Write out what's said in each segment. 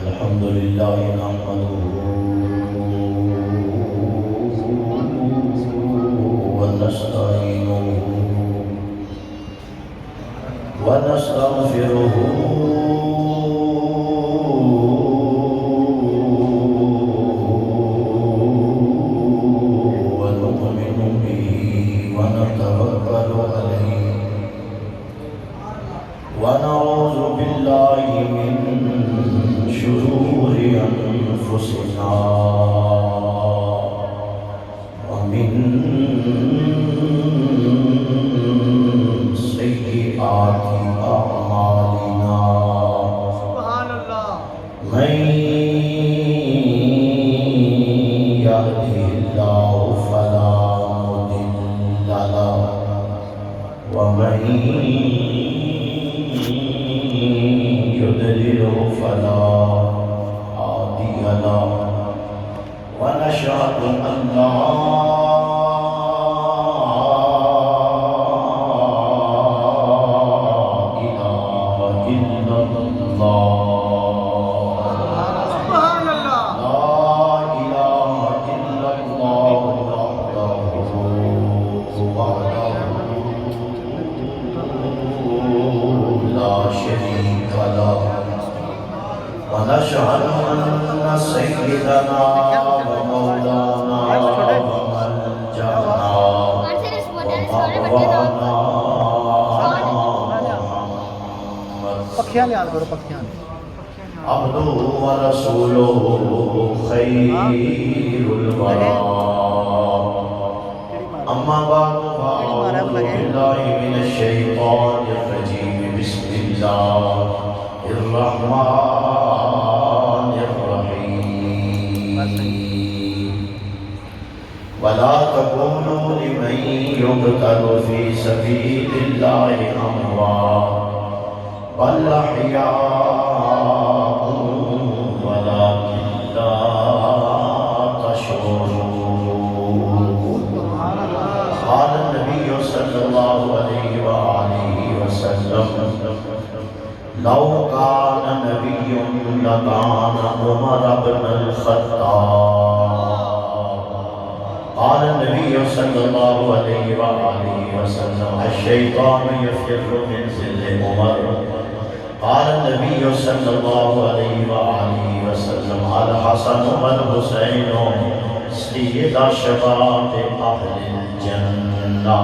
الحمد لله نحمده ونستعينه ونستغفره ونؤمن به ونتوكل عليه ونعوذ بالله من شرور أنفسنا ومن سيئات أعمالنا سبحان اللہ من يهده الله فلا مضل له ومن يضلل فلا هادي له ونشهد أن لا إله إلا الله سبحان اللہ لا إله إلا الله وحده لا شريك له ونشهد أن سيدنا ومولانا وملجأنا ومأوانا پکھیاں یاد کرو پکھیاں عبده ورسوله خير الورى أما بعد فأعوذ بالله من الشيطان الرجيم بسم الله الرحمن الرحيم ولا تقولوا لمن يقتل في سبيل الله أموات بل أحياء ولكن لا تشعرون قال النبي صلى الله عليه وآله وسلم لو كان نبي لكان عمر بن الخطاب قال النبي صلى الله عليه وآله وسلم الشيطان يفر من ظل عمر قال النبي صلى الله عليه وآله وسلم الحسن والحسين سيد شباب أهل الجنة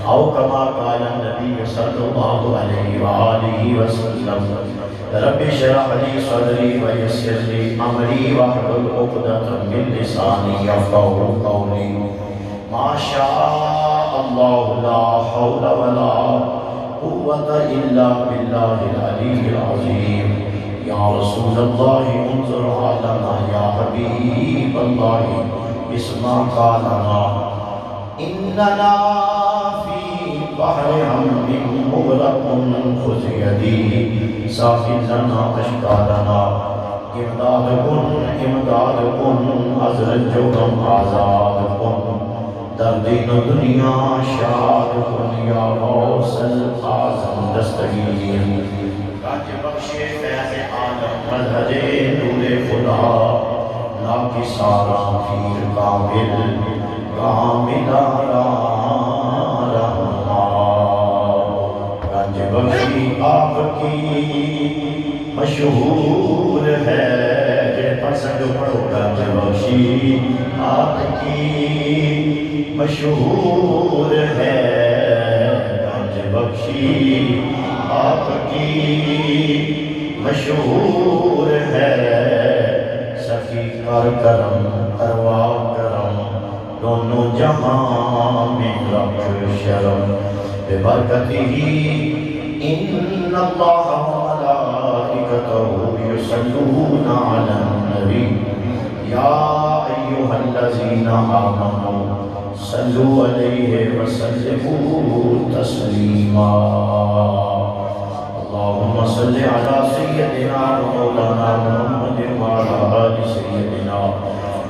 أو كما قال النبي صلى الله عليه وآله وسلم رب اشرح لي صدري ويسر لي أمري واحلل عقدة من لساني يفقهوا قولي ما شاء الله لا حول ولا قوة إلا بالله العلي العظيم يا رسول الله انظر علينا يا حبيب الله اسمع قالنا إننا في بحر هم مغرق خذ يدي ساحل لنا أشكالنا امداد کن حضرت جوگم آزاد کن در دین و دنیا شاد کن یا غوث العظم دستگیر کاج بخش فیض عالم مظہر نور خدا لاکی سارا پیر کامل آرا رہنما کاج بخشی آپ کی مشہور ہے کہ پسند پڑھو گنج بخشی آپ کی مشہور ہے گنج بخشی آپ کی مشہور ہے سخی کر کرم کروا کرم دونوں جہاں میں رکھ شرم ببرکتہ ان اللہ وملائکتہ یصلون علی النبی یا ایہا الذین آمنوا صلوا علیہ وسلموا تسلیما اللہم صل علی سیدنا ومولانا محمد وعلی آل سیدنا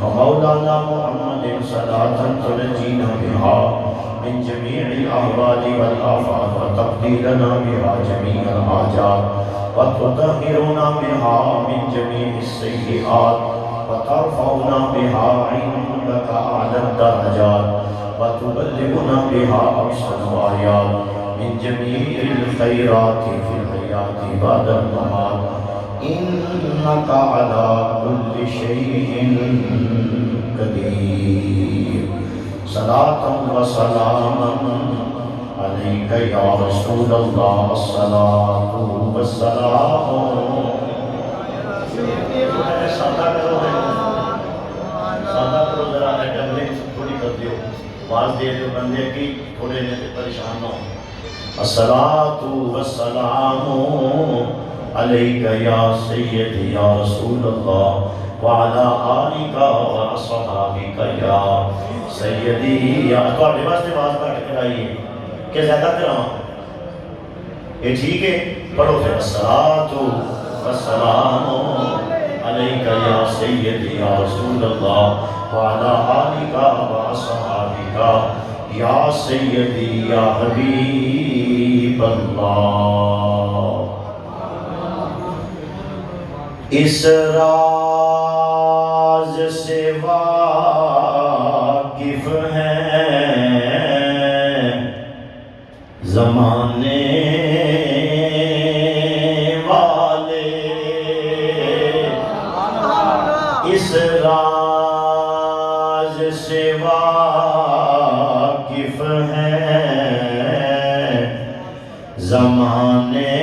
ومولانا محمد صلاة تنجینا بها من جميع الأهوال والآفات وتقضي لنا بها جميع الحاجات وتطهرنا بها من جميع السيئات وترفعنا بها عندك أعلى الدرجات وتبلغنا بها أقصى الغايات من جميع الخيرات في الحياة بعد الممات إنك على كل شيء قدير. صلاة وسلاما عليك يا رسول الله. الصلاة والسلام. سادہ کرو ذرا ڈبلنگ تھوڑی کر دیو آواز دے جو بندے کی تھوڑے نے پریشان ہو. الصلاة والسلام عليك يا سيدي يا رسول الله وعلى آلك وأصحابك يا سيدي يا تواڈے واسطے آواز کٹ کرائیے کہ زیادہ کراؤں یہ ٹھیک ہے پڑھو پھر. الصلاة والسلام عليك يا سيدي يا رسول الله وعلى آلك وأصحابك يا سيدي يا حبيب الله. اس راز سے واقف ہیں زمانے والے. اس راز سے واقف ہیں زمانے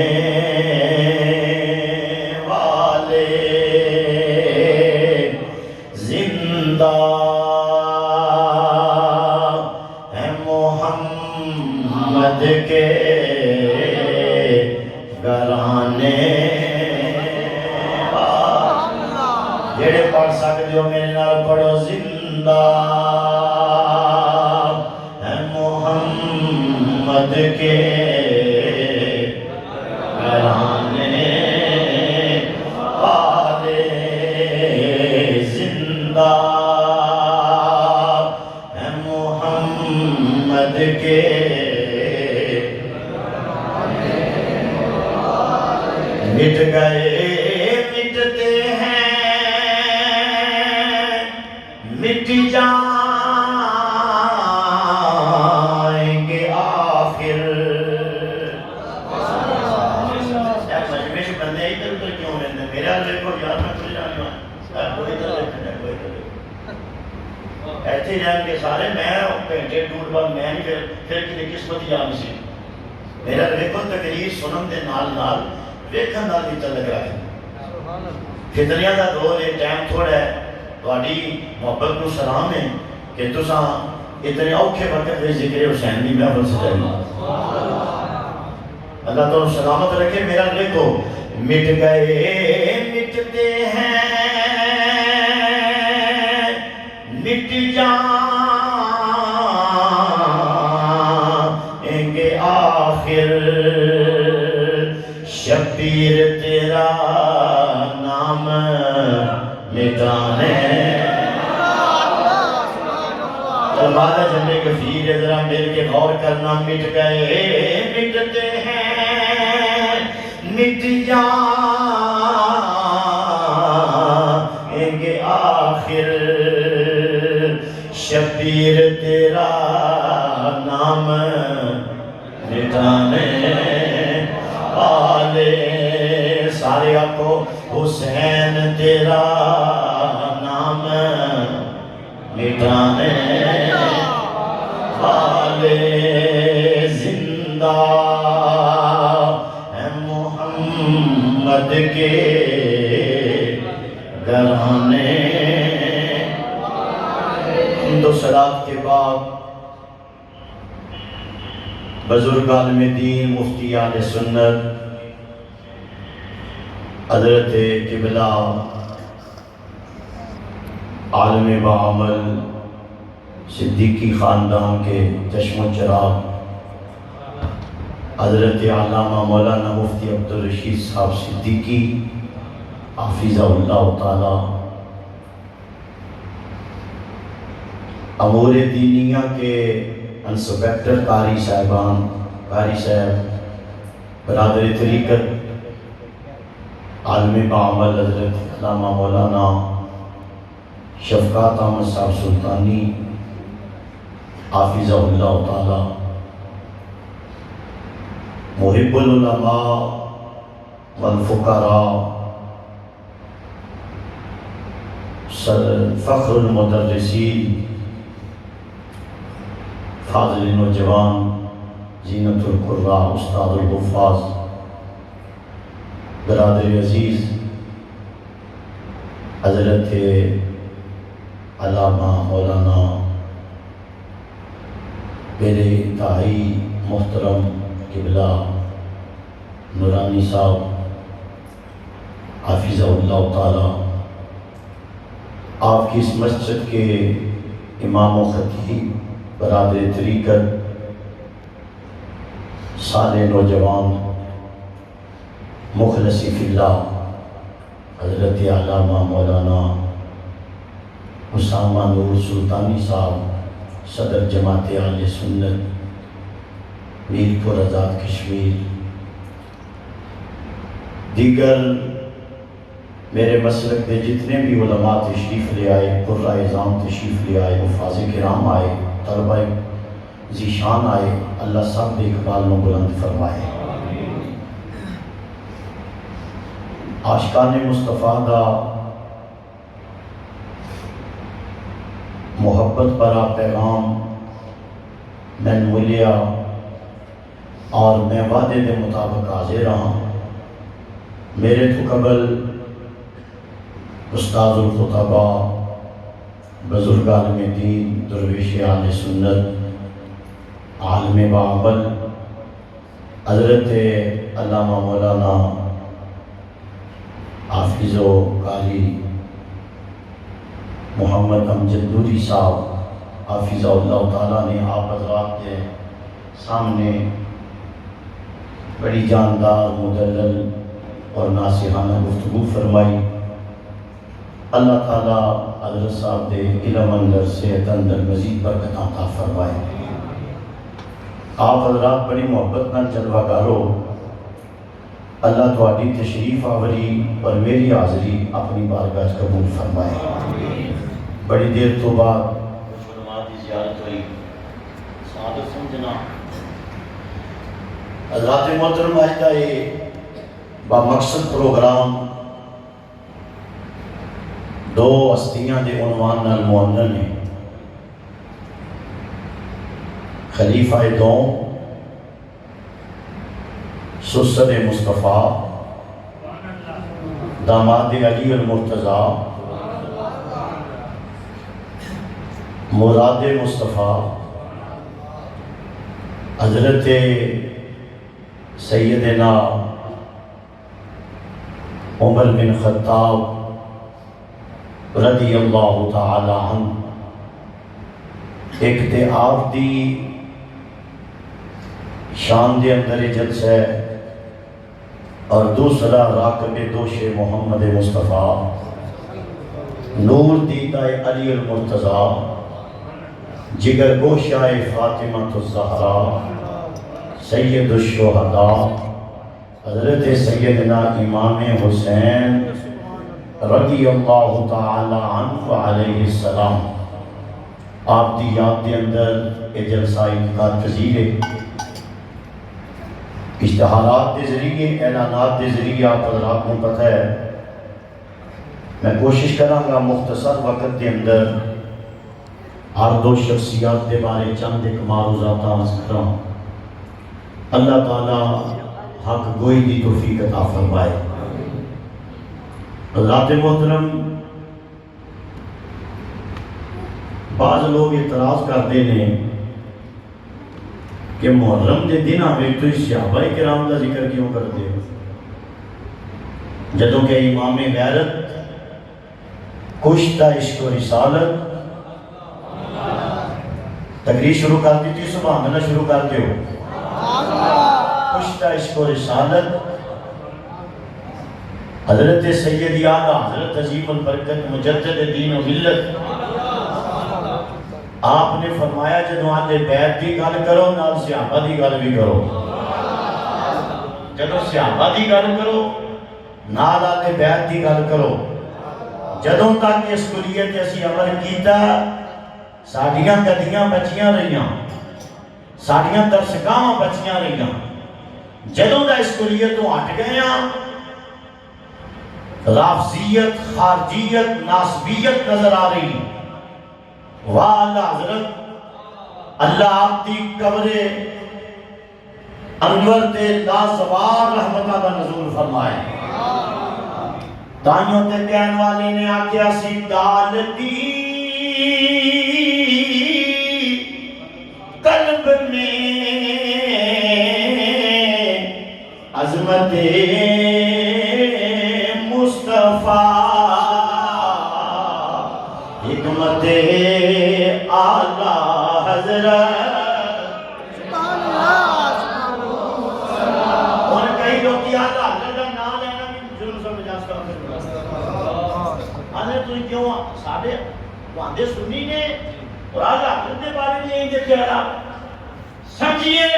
کے گھرانے جڑے پڑھ سکتے ہو میرے نال پڑھو. زندہ ہے محمد کے گھرانے والے. زندہ ہے محمد کے مٹ گئے مٹتے ہیں مٹ جائیں گے آخر. مجمع سے بندے ادھر ادھر کیوں رہتے ہیں میرا دیکھو یار میں کچھ جانے ہوں کوئی ادھر دیکھنا کوئی ادھر ایسے جان کے سارے میں گھنٹے ڈوڑ بعد میں نہیں پھر کسی قسمت یاد نہیں. میرا دیکھو تقریر سنن دے نال نال دیکھن نال بھی لگ رہا ہے. فتنیاں دا دور ہے ٹائم تھوڑا ہے تہاڈی محبت کو سلام ہے کہ تساں اتنے اوکھے وقت میں ذکر حسین دی محفل سجائی. اللہ تعالیٰ سلامت رکھے. میرا دیکھو مٹ گئے مٹتے ہیں مٹ جائیں گے آخر. شبیر تیرا نام مٹانے مالا جنبے کفیر ذرا مل کے غور کرنا. مٹ گئے مٹتے ہیں مٹ جائیں گے آخر. شبیر تیرا نام مٹانے والے. سارے آپ کو حسین تیرا نام مٹانے والے. زندہ ہے محمد کے گھرانے. حمد و صلات کے بعد بزرگ عالم دین مفتی اہل سنت حضرت قبلہ عالم بعمل صدیقی خاندان کے چشم و چراغ حضرت علامہ مولانا مفتی عبدالرشید صاحب صدیقی حافظہ اللہ تعالی امور دینیہ کے انسپیکٹر قاری صاحبان، قاری صاحب، برادر طریقت عالم بعمل حضرت علامہ مولانا شفقات احمد صاحب سلطانی حافظہ اللہ تعالی، محب العلماء والفقراء، فخر المدرسین، فاضل نوجوان، زینت القراء، استاد الحفاظ، برادر عزیز حضرت علامہ مولانا میرے انتہائی محترم قبلہ نورانی صاحب حافظہ اللہ تعالی، آپ کی اس مسجد کے امام و خطیب، برادر طریقت، صالح نوجوان، مخلص فی اللہ حضرت علامہ مولانا اسامہ نور سلطانی صاحب، صدر جماعت اہل سنت میرپور آزاد کشمیر، دیگر میرے مسلک کے جتنے بھی علماء تشریف لے آئے، قرہ اعظام تشریف لے آئے، حفاظ کرام آئے، طلبہ ذیشان آئے، اللہ سب دے اقبال میں بلند فرمائے۔ عاشقان مصطفیٰ دا محبت برا پیغام میں ملیا اور میں وعدے دے مطابق حاضر ہاں۔ میرے تو قبل استاد الخطبہ، بزرگ عالم دین، درویش اہل سنت، عالم بعمل حضرت علامہ مولانا حافظ و قاری محمد امجد نوری صاحب حافظہ اللہ تعالیٰ نے آپ حضرات کے سامنے بڑی جاندار، مدلل اور ناصحانہ گفتگو فرمائی۔ اللہ تعالیٰ حضرت صاحب دے علم اندر، صحت اندر مزید برکت عطا فرمائے۔ آپ حضرات بڑی محبت نال جلوہ گارو، اللہ تواڈی تشریف آوری اور میری حاضری اپنی بارگاہ قبول فرمائے۔ بڑی دیر تو بعد کچھ علماء کی زیارت ہوئی، سعادت سمجھنا حضرات محترم آجدہ با مقصد پروگرام دو ہستیاں دے عنوان نال معنون ہیں، خلیفہ دوم سسر مصطفیٰ، داماد علی المرتضیٰ، مراد مصطفیٰ، حضرت سیدنا عمر بن خطاب رضی اللہ تعالی عنہ، ایک تے آپ دی شان دے اندر جلسہ ہے اور دوسرا راکب دوش محمد مصطفیٰ، نور دیدہ علی المرتضیٰ، جگر گوشہ فاطمہ الزہرا، سید الشہداء حضرت سیدنا امام حسین رضی اللہ تعالی عنہ علیہ السلام، آپ دی یاد دے اندر یہ جلسہ انعقاد پذیر ہے۔ اشتہارات کے ذریعے، اعلانات کے ذریعے آپ حضرات کو پتہ ہے، میں کوشش کراں گا مختصر وقت کے اندر ہر دو شخصیات کے بارے چند ایک معروضات عرض کراں۔ اللہ تعالی حق گوئی دی توفیق عطا فرمائے۔ حضرات محترم، بعض لوگ اعتراض کرتے ہیں کہ محرم دے دن میں تو صحابہ کرام کا ذکر کیوں کرتے ہو، جدوں کہ امام غیرت کشتہ عشق و رسالت تقریر شروع کر دیتی، سبحان اللہ شروع کرتے ہو، کشتہ عشق و رسالت حضرت سید اعلیٰ حضرت عظیم البرکت مجدد دین و ملت، آپ نے فرمایا جدو آلے بیت دی گل کرو نال صحابہ دی گل بھی کرو، جدو صحابہ دی گل کرو نال آلے بیعت کی گل کرو جدوں تک اس کلیے تے اسی عمل کیتا ساڈیاں گدیاں بچیاں رہیاں ساڈیاں درسگاہاں بچیاں رہیاں جدوں دا اس کلیے تو ہٹ گئے ہاں رافضیت خارجیت ناسبیت نظر آ رہی واہ اللہ حضرت اللہ آپ دی قبر انور تے لازوال رحمتہ دا نزول فرمائے دائیوں تے کہن والی نے آکیا سی ڈالتی قلب میں عظمت مصطفیٰ حکمت اعلیٰ حضرت اور کئی لوگ کی آدھا حضرت کا نام لینا بھی ضرور سمجھاس کرتے ہیں حضرت تو کیوں ساڑھے واندے سنی نے اور آدھا حضرت کے بارے میں یہی دیکھ رہا سمجھئے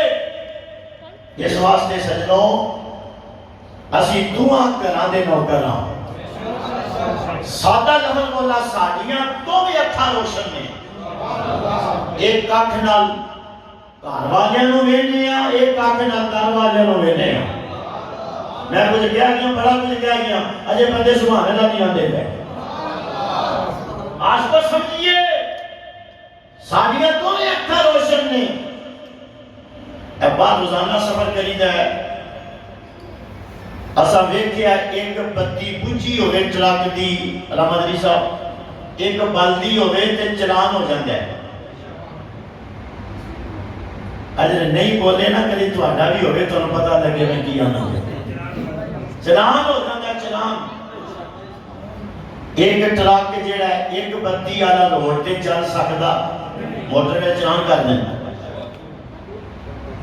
اس واسطے سجنوں اسی دعا کران دے نوکراں سادہ لفظ مولا ساڑیاں تو بھی اکھا روشن نے ایک کاکھ نال گھر والیاں نو وینے ہاں ایک کاکھ نال گھر والیاں نو وینے ہاں میں کچھ کہہ گیا بڑا کچھ کہہ گیا اجے بندے سبحان اللہ نہیں آندے پے آج کو سمجھئے ساڑیاں تو بھی اکھا روشن نے اب بعد روزانہ سفر کریدا ہے اسا ویکھیا ایک بتی بجھی ہوئے ٹرک دی رحمدری صاحب ایک بلدی ہوئے تے چلان ہو جاندہ ہے اجر نہیں بولے نا کلی تو آڈا بھی ہوئے تو انہوں پتہ لگے میں کیا نہ ہوئے چلان ہو جاندہ ہے چلان ایک ٹرک جیڑا ہے ایک بتی آلا روڈ تے چل سکتا موٹر میں چلان کر دیں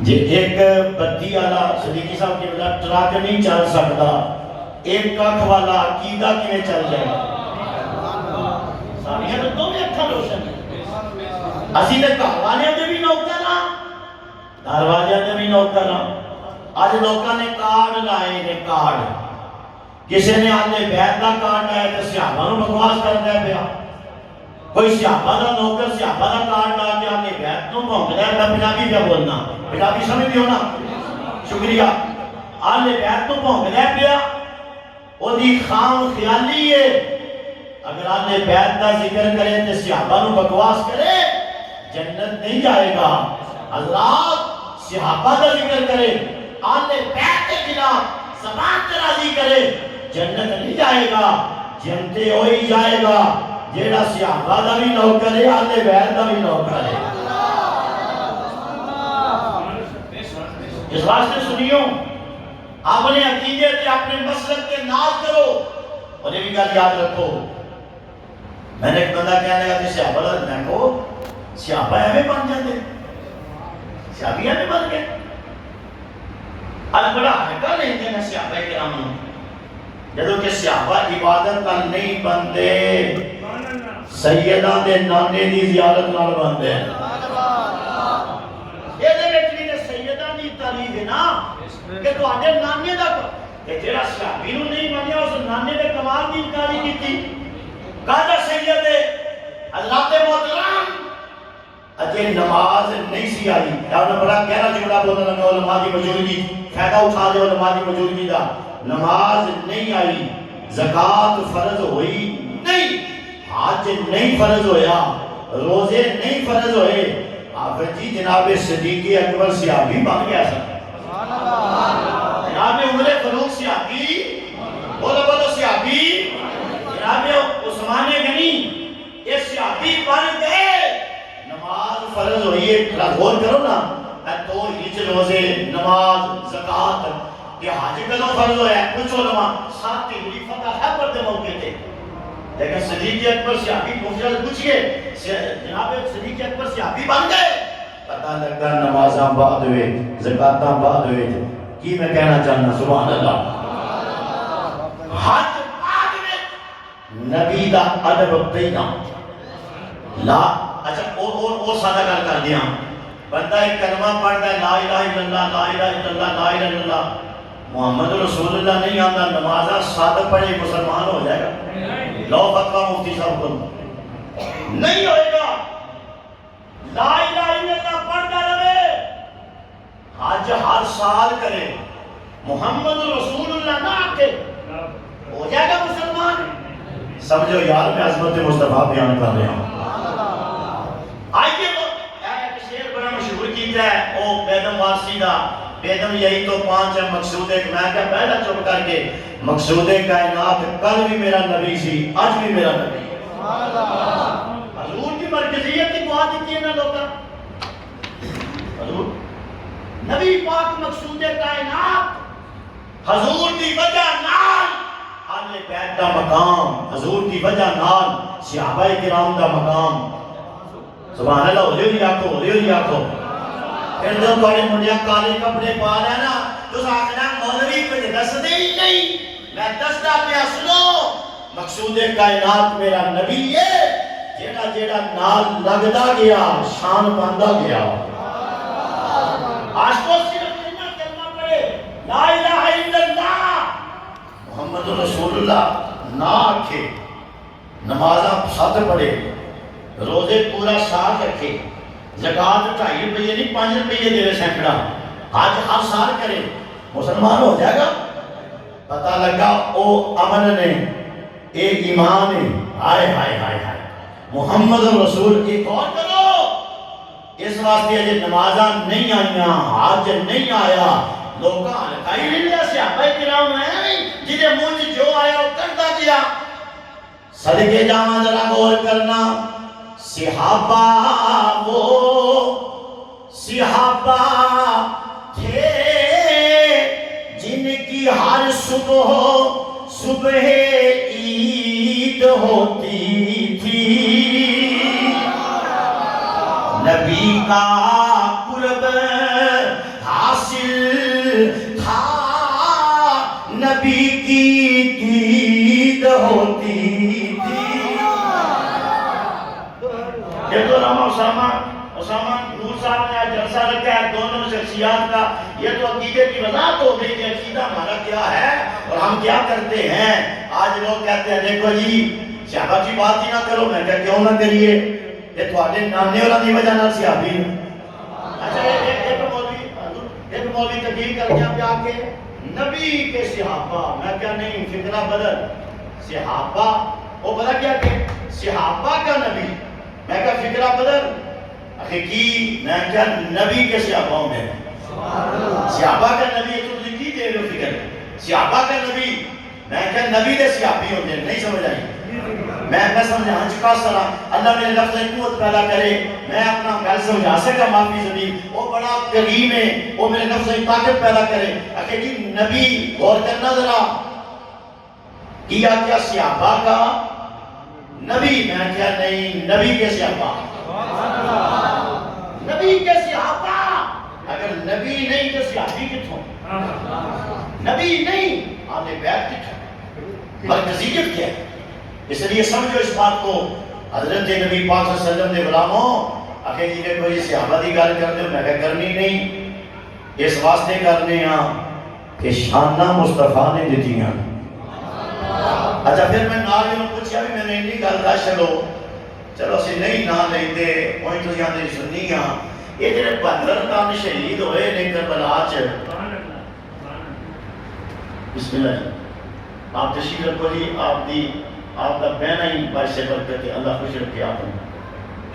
جی ایک بتی آلا صدیقی صاحب کی بلا ٹرک نہیں چل سکتا ایک کاکھ والا عقیدہ کیویں چل جائے ساریاں تو بھی اکھا روشن ہے اسی تے گھر والیاں دے بھی نوکر ہاں گھر والیاں دے بھی نوکر ہاں آج لوکاں نے کارڈ لائے نے کارڈ کسی نے آلے بیعت دا کارڈ لائے تے صحابہ نو بکواس کرتا ہے پیا کوئی صحابہ دا نوکر صحابہ دا کارڈ لا کے آلے بیعت نو بھونکدا ہے میں پنجابی پہ بولنا پنجابی سمجھ دیو نا شکریہ آلے بیعت نو بھونکدا ہے پیا او دی خام خیالی ہے اگر آلے بیعت دا ذکر کرے تے صحابہ نو بکواس کرے جنت نہیں جائے گا حضرات صحابہ دا ذکر کرے آلے بیعت کے خلاف زبان ترازی کرے جنت نہیں جائے گا جنتے ہوئی جائے گا جیڑا صحابہ دا بھی نوکر ہے آلے بیعت دا بھی نوکر ہے اس واسطے سنیوں اپنے عقیدے تے اپنے مسلک کے ناز کرو اور یہ بھی گل یاد رکھو میں نے ایک بندہ کہنے لگا کہ صحابہ دا میں کو صحابہ ہمیں بن جاتے صحابی ہمیں بن گئے آج بڑا حرکہ نہیں دینا صحابہ کرام جدو کہ صحابہ عبادت کا نہیں بندے سیدہ دے نانے دی زیارت نال بندے یہ دے بیٹھنی نے سیدہ دی تعریف ہے نا کہ تو آنے نانے دا کہ جیرا صحابی نو نہیں بنیا اس نانے دے کمال دی انکاری کی تھی کہا سید حضرات محترم اجے نماز نہیں سی آئی یا انہوں بڑا گہرا جملہ بولنا لگا علماء دی موجودگی فائدہ اٹھا دے علماء دی موجودگی دا نماز نہیں آئی زکوٰۃ فرض ہوئی نہیں حج نہیں فرض ہویا روزے نہیں فرض ہوئے آخر جی جناب صدیق اکبر صحابی بن گیا سر جناب عمر فاروق صحابی بولو بولو صحابی جناب عثمان غنی یہ صحابی بن گئے نماز فرض ہوئی ہے غور کرو نا تو ہج روزے نماز زکوٰۃ یہ حج کدوں فرض ہوا ہے کچھ علماء سات ہجری فتح ہے پر دے موقع تے لیکن صدیق اکبر صحابی مفضل پوچھئے جناب صدیق اکبر صحابی بن گئے پتہ لگا نمازاں بعد ہوئے زکاتاں بعد ہوئے کی میں کہنا چاہنا سبحان اللہ حج بعد میں نبی دا ادب پہنا لا اچھا اور سادہ کر دیا بندہ ایک کلمہ پڑھتا ہے لا الہ الا اللہ لا الہ الا اللہ لا الہ الا اللہ محمد رسول اللہ نہیں آتا نمازہ سادہ پڑھے مسلمان ہو جائے گا؟ لو فتویٰ مفتی صاحب کو نہیں ہوئے گا۔ لا الہ الا اللہ پڑھتا رہے، حج ہر سال کرے، محمد رسول اللہ نہ آکے ہو جائے گا مسلمان؟ سمجھو یار میں عظمت مصطفیٰ بیان کر رہا ہوں۔ آئیے تو ایک شعر بڑا مشہور کیتا ہے او بیدم وارسی دا، بیدم یہی تو 5 ہے مقصود ایک، میں کیا پہلا چپ کر کے مقصود کائنات کل بھی میرا نبی سی آج بھی میرا نبی ہے۔ حضور کی مرکزیت کی دعا دیتی ہے نا لوگا، حضور نبی پاک مقصود کائنات، حضور کی وجہ نال آل بیت دا مقام، حضور کی وجہ نال صحابہ کرام دا مقام۔ سبحان اللہ، ہو لیو آکھو، ہو لیو آکھو۔ پھر جو تھوڑے منڈیا کالے کپڑے پا رہے نا تو آخنا مولوی کچھ دس دے ہی نہیں، میں دستا پیا سنو مقصود کائنات میرا نبی ہے، جیڑا جیڑا نال لگدا گیا شان باندھا گیا۔ آج کو صرف اتنا کلمہ پڑھے لا الہ الا اللہ محمد رسول اللہ نہ آکھے، نمازہ ساتھ پڑھے، روزے پورا ساتھ رکھے، زکاة 2.5 روپے نہیں 5 روپے دے سینکڑا، حج ہر سال کرے، مسلمان ہو جائے گا؟ پتہ لگا او امن نے، اے ایمان نے، ہائے ہائے ہائے ہائے محمد رسول ایک اور کرو۔ اس واسطے اجے نمازاں نہیں آئیاں، حج نہیں آیا، لوگاں ہلکائی نہیں لیا، صحابہ کرام ہیں جنہیں منہ جو آیا وہ کرتا کیا۔ صدقے جاواں ذرا غور کرنا، صحابہ وہ صحابہ تھے جن کی ہر صبح صبح عید ہوتی تھی، نبی کا قرب حاصل تھا، نبی کی دید ہوتی تھی۔ یہ تو راما اسامہ نور صاحب نے جلسہ رکھا ہے دونوں شخصیات کا، یہ تو عقیدے کی وضاحت ہو گئی کہ عقیدہ ہمارا کیا ہے اور ہم کیا کرتے ہیں۔ آج لوگ کہتے ہیں دیکھو جی صحابہ کی بات ہی نہ کرو، میں کہا کیوں نہ کریے، یہ تھوڑے نانے اور دی وجہ نہ صحابی۔ اچھا ایک مولوی تقریر کر کے پہ آ کے نبی کے صحابہ، میں کہا نہیں فکرہ بدل، صحابہ وہ پتہ کیا کہ صحابہ کا نبی، میں کہا فکرہ بدل حقیقی، میں کہا نبی کے صحابہ میں صحابہ کا نبی تو لکھی دے رہے فکر، صحابہ کا نبی، میں کہا نبی دے صحابی ہوتے نہیں سمجھ آئی، میں سمجھا ہنچ کا سرا اللہ میرے لفظ قوت پیدا کرے، میں اپنا گل سمجھا سکا معافی زمین، وہ بڑا کریم ہے، وہ میرے لفظ طاقت پیدا کرے۔ حقیقی نبی غور کرنا ذرا کیا کیا صحابہ کا نبی، میں کیا نہیں نبی کے صحابہ، نبی کے صحابہ، اگر نبی نہیں تو صحابی کتھوں، نبی نہیں آل بیت کتھوں، مرکزیت کیا ہے؟ اس لیے سمجھو اس بات کو، حضرت نبی پاک صلی اللہ علیہ وسلم دے غلاموں آخر جی نے کوئی صحابہ دی گل کر دے، میں کہا کرنی نہیں، اس واسطے کرنے ہاں کہ شانہ مصطفیٰ نے دیتی ہیں۔ اچھا پھر میں نالی میں پوچھا بھی میں نے نہیں گل دا چلو اسی نہیں نہ لیندے وہی تو یہاں دے سننی ہاں، یہ جنہیں 72 تان شہید ہوئے نے کربلا چ۔ بسم اللہ جی آپ تشریف رکھو جی، آپ کا بہنا ہی باعث برکت ہے، اللہ خوش رکھے آپ نے،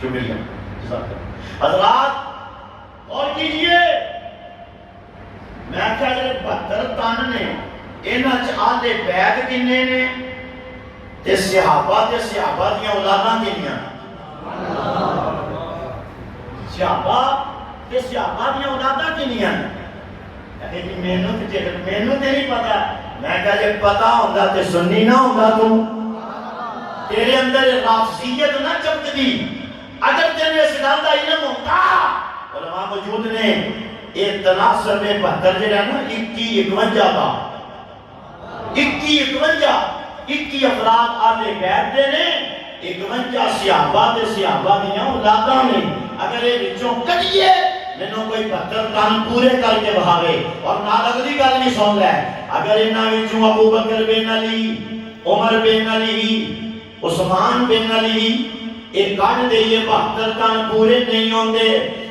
شکریہ حضرات اور کیجئے۔ میں کہا جنہیں 72 تان نے انہاں چ آل بیت کنے نے تے صحابہ دیاں اولاداں کنیاں، صحابہ دیاں اولاداں کنیاں، مینوں تے نہیں پتا، میں کہا جب پتا ہوندہ تے سنی نہ ہوندہ تو تیرے اندر رافضیت نہ چمکدی، اگر تیرے اس گل دا علم ہوتا، علماء موجود نے یہ تناسب 72 جڑا نا 21 کا 21 افراد آلے بیت دے نے، 51 صحابہ تے صحابہ دیاں اولاداں نے، اگر یہ وچوں کٹیے مینوں کوئی 72 کام پورے کر کے بہاوے اور نال اگلی گل نہیں سن لے اگر انہاں وچوں ابو بکر بن علی عمر بن علی عثمان بن علی ایک کڈ دئیے 72 کام پورے نہیں ہوندے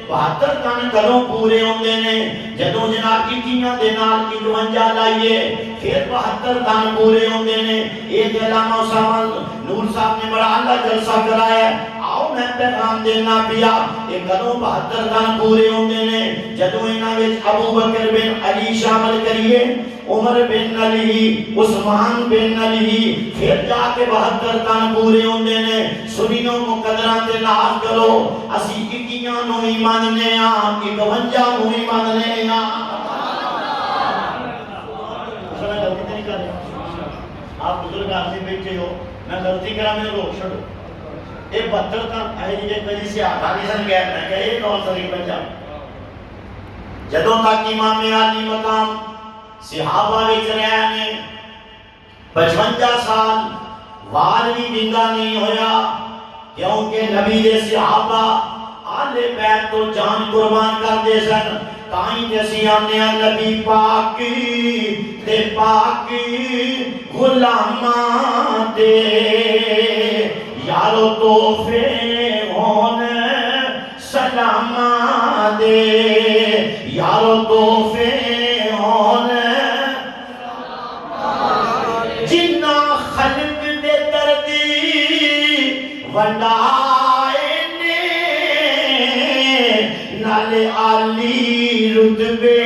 72 کن کدوں پورے ہوندے نے جدوں جناب 21 دے نال 51 لائیے پھر 72 کن پورے ہوندے نے ایک علامہ اسامہ نور صاحب نے بڑا اعلیٰ جلسہ کرایا آؤ میں پیغام دینا پیا یہ کدوں 72 کن پورے ہوندے نے جدوں انہاں وچ ابو بکر بن علی شامل کریے عمر بن علی عثمان بن علی پھر جا کے 72 کن پورے ہوندے نے سنیو مقدراں تے ناز کرو اسی 21 نو ہی ماننے ہاں 51 نو ہی ماننے ہاں غلطی نہیں کر رہے آپ بزرگ آدمی بیٹھے ہو میں غلطی کرا میں روک چھوڑو یہ 72 کن ہے جی کجی سے آدھا نہیں گیا میں کہ یہ نو سری بچا جدوں تک امام علی مقام صحابہ وچ رہے نے 55 سال وال بھی ڈنگا نہیں ہویا کیونکہ نبی دے صحابہ آل بیت تو جان قربان کر دے سن تائیں جیسی آنے نبی پاک دے پاک غلاماں دے یارو تحفے ہون سلاماں دے یارو تحفے ہون جنہ خلق دے دردی ونڈائے نے نالے عالی رتبے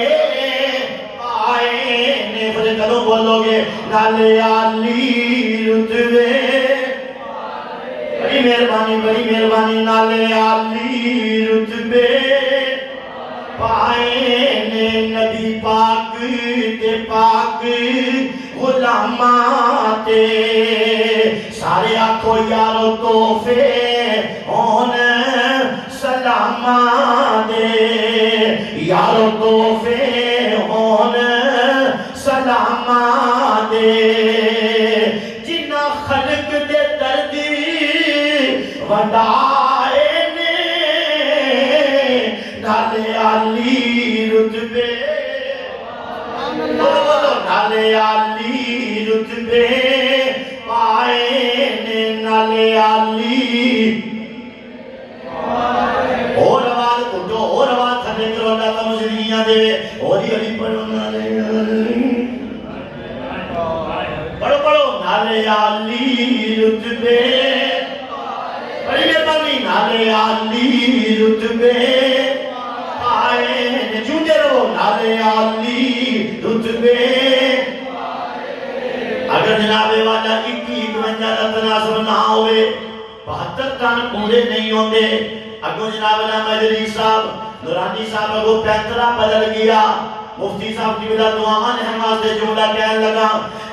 پائے نے پھر کدوں بولو گے نالے عالی رتبے بڑی مہربانی نالے عالی رتبے پائے نے نبی پاک تے پاک غلاماں تے سارے آنکھو یارو تحفے ہون سلاماں دے یارو تحفے ہون سلاماں دے جنہ خلق دے دردی ودائے نے نالے عالی رتبے نالے عالی رتبے پائے نے نالے عالی اور آواز کٹو اور آواز تھنے کرو اللہ کا مجھلیاں دے اور ہی علی پڑھو نالے عالی پڑھو نالے عالی رتبے بڑی مہربانی نالے عالی رتبے پائے نے چونجے رہو نالے عالی رتبے اگر جناب والا 51 کا تناسب نہ ہوئے 72 کن پورے نہیں ہوندے اگوں جناب والا مجری صاحب نورانی صاحب اگوں 35 بدل گیا مفتی صاحب کی بلا دعاں نحماز دے جملہ کہن لگا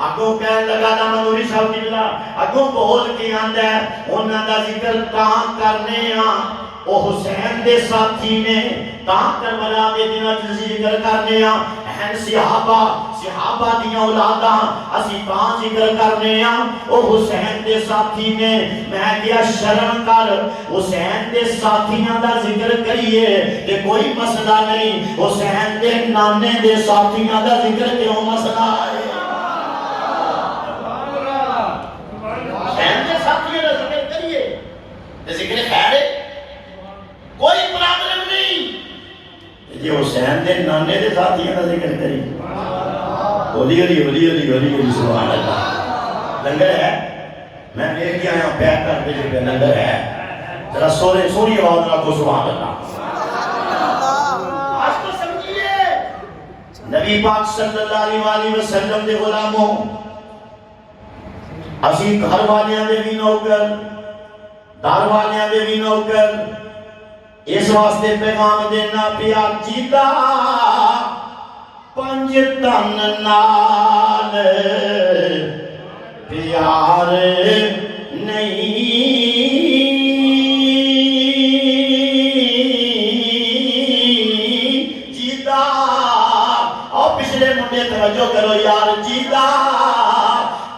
اگوں کہن لگا نام نوری صاحب کی بلا اگوں بول کے آندہ ہے انہاں دا ذکر کام کرنے ہاں او حسین دے ساتھی نے کام کربلا دے دنہ ذکر کرنے ہاں اہن صحابہ دیاں اولاداں اسی کام ذکر کرنے ہاں او حسین دے ساتھی نے میں کیا شرم کر حسین دے ساتھیاں دا ذکر کریے کہ کوئی مسئلہ نہیں حسین دے نانے دے ساتھیاں دا ذکر کیوں مسئلہ ہے حسین دے ساتھیاں دا ذکر کریے ذکر خیر ہے کوئی پرابلم نہیں یہ حسین دے نانے دے ساتھیاں دا ذکر کری ہولی ہولی ہولی ہولی ہولی ہولی سبحان اللہ لنگر ہے میں دیکھ کے آیا ہوں پیک کر کے جو لنگر ہے ذرا سوری آواز رکھو سبحان اللہ آج تو سمجھئے نبی پاک صلی اللہ علیہ وسلم دے غلاموں اسی گھر والیاں دے بھی نوکر دار والیاں دے بھی نوکر اس واسطے پیغام دینا پیا جیتا 5 تن نال پیار نہیں جیتا اور پچھلے منڈے توجہ کرو یار جیتا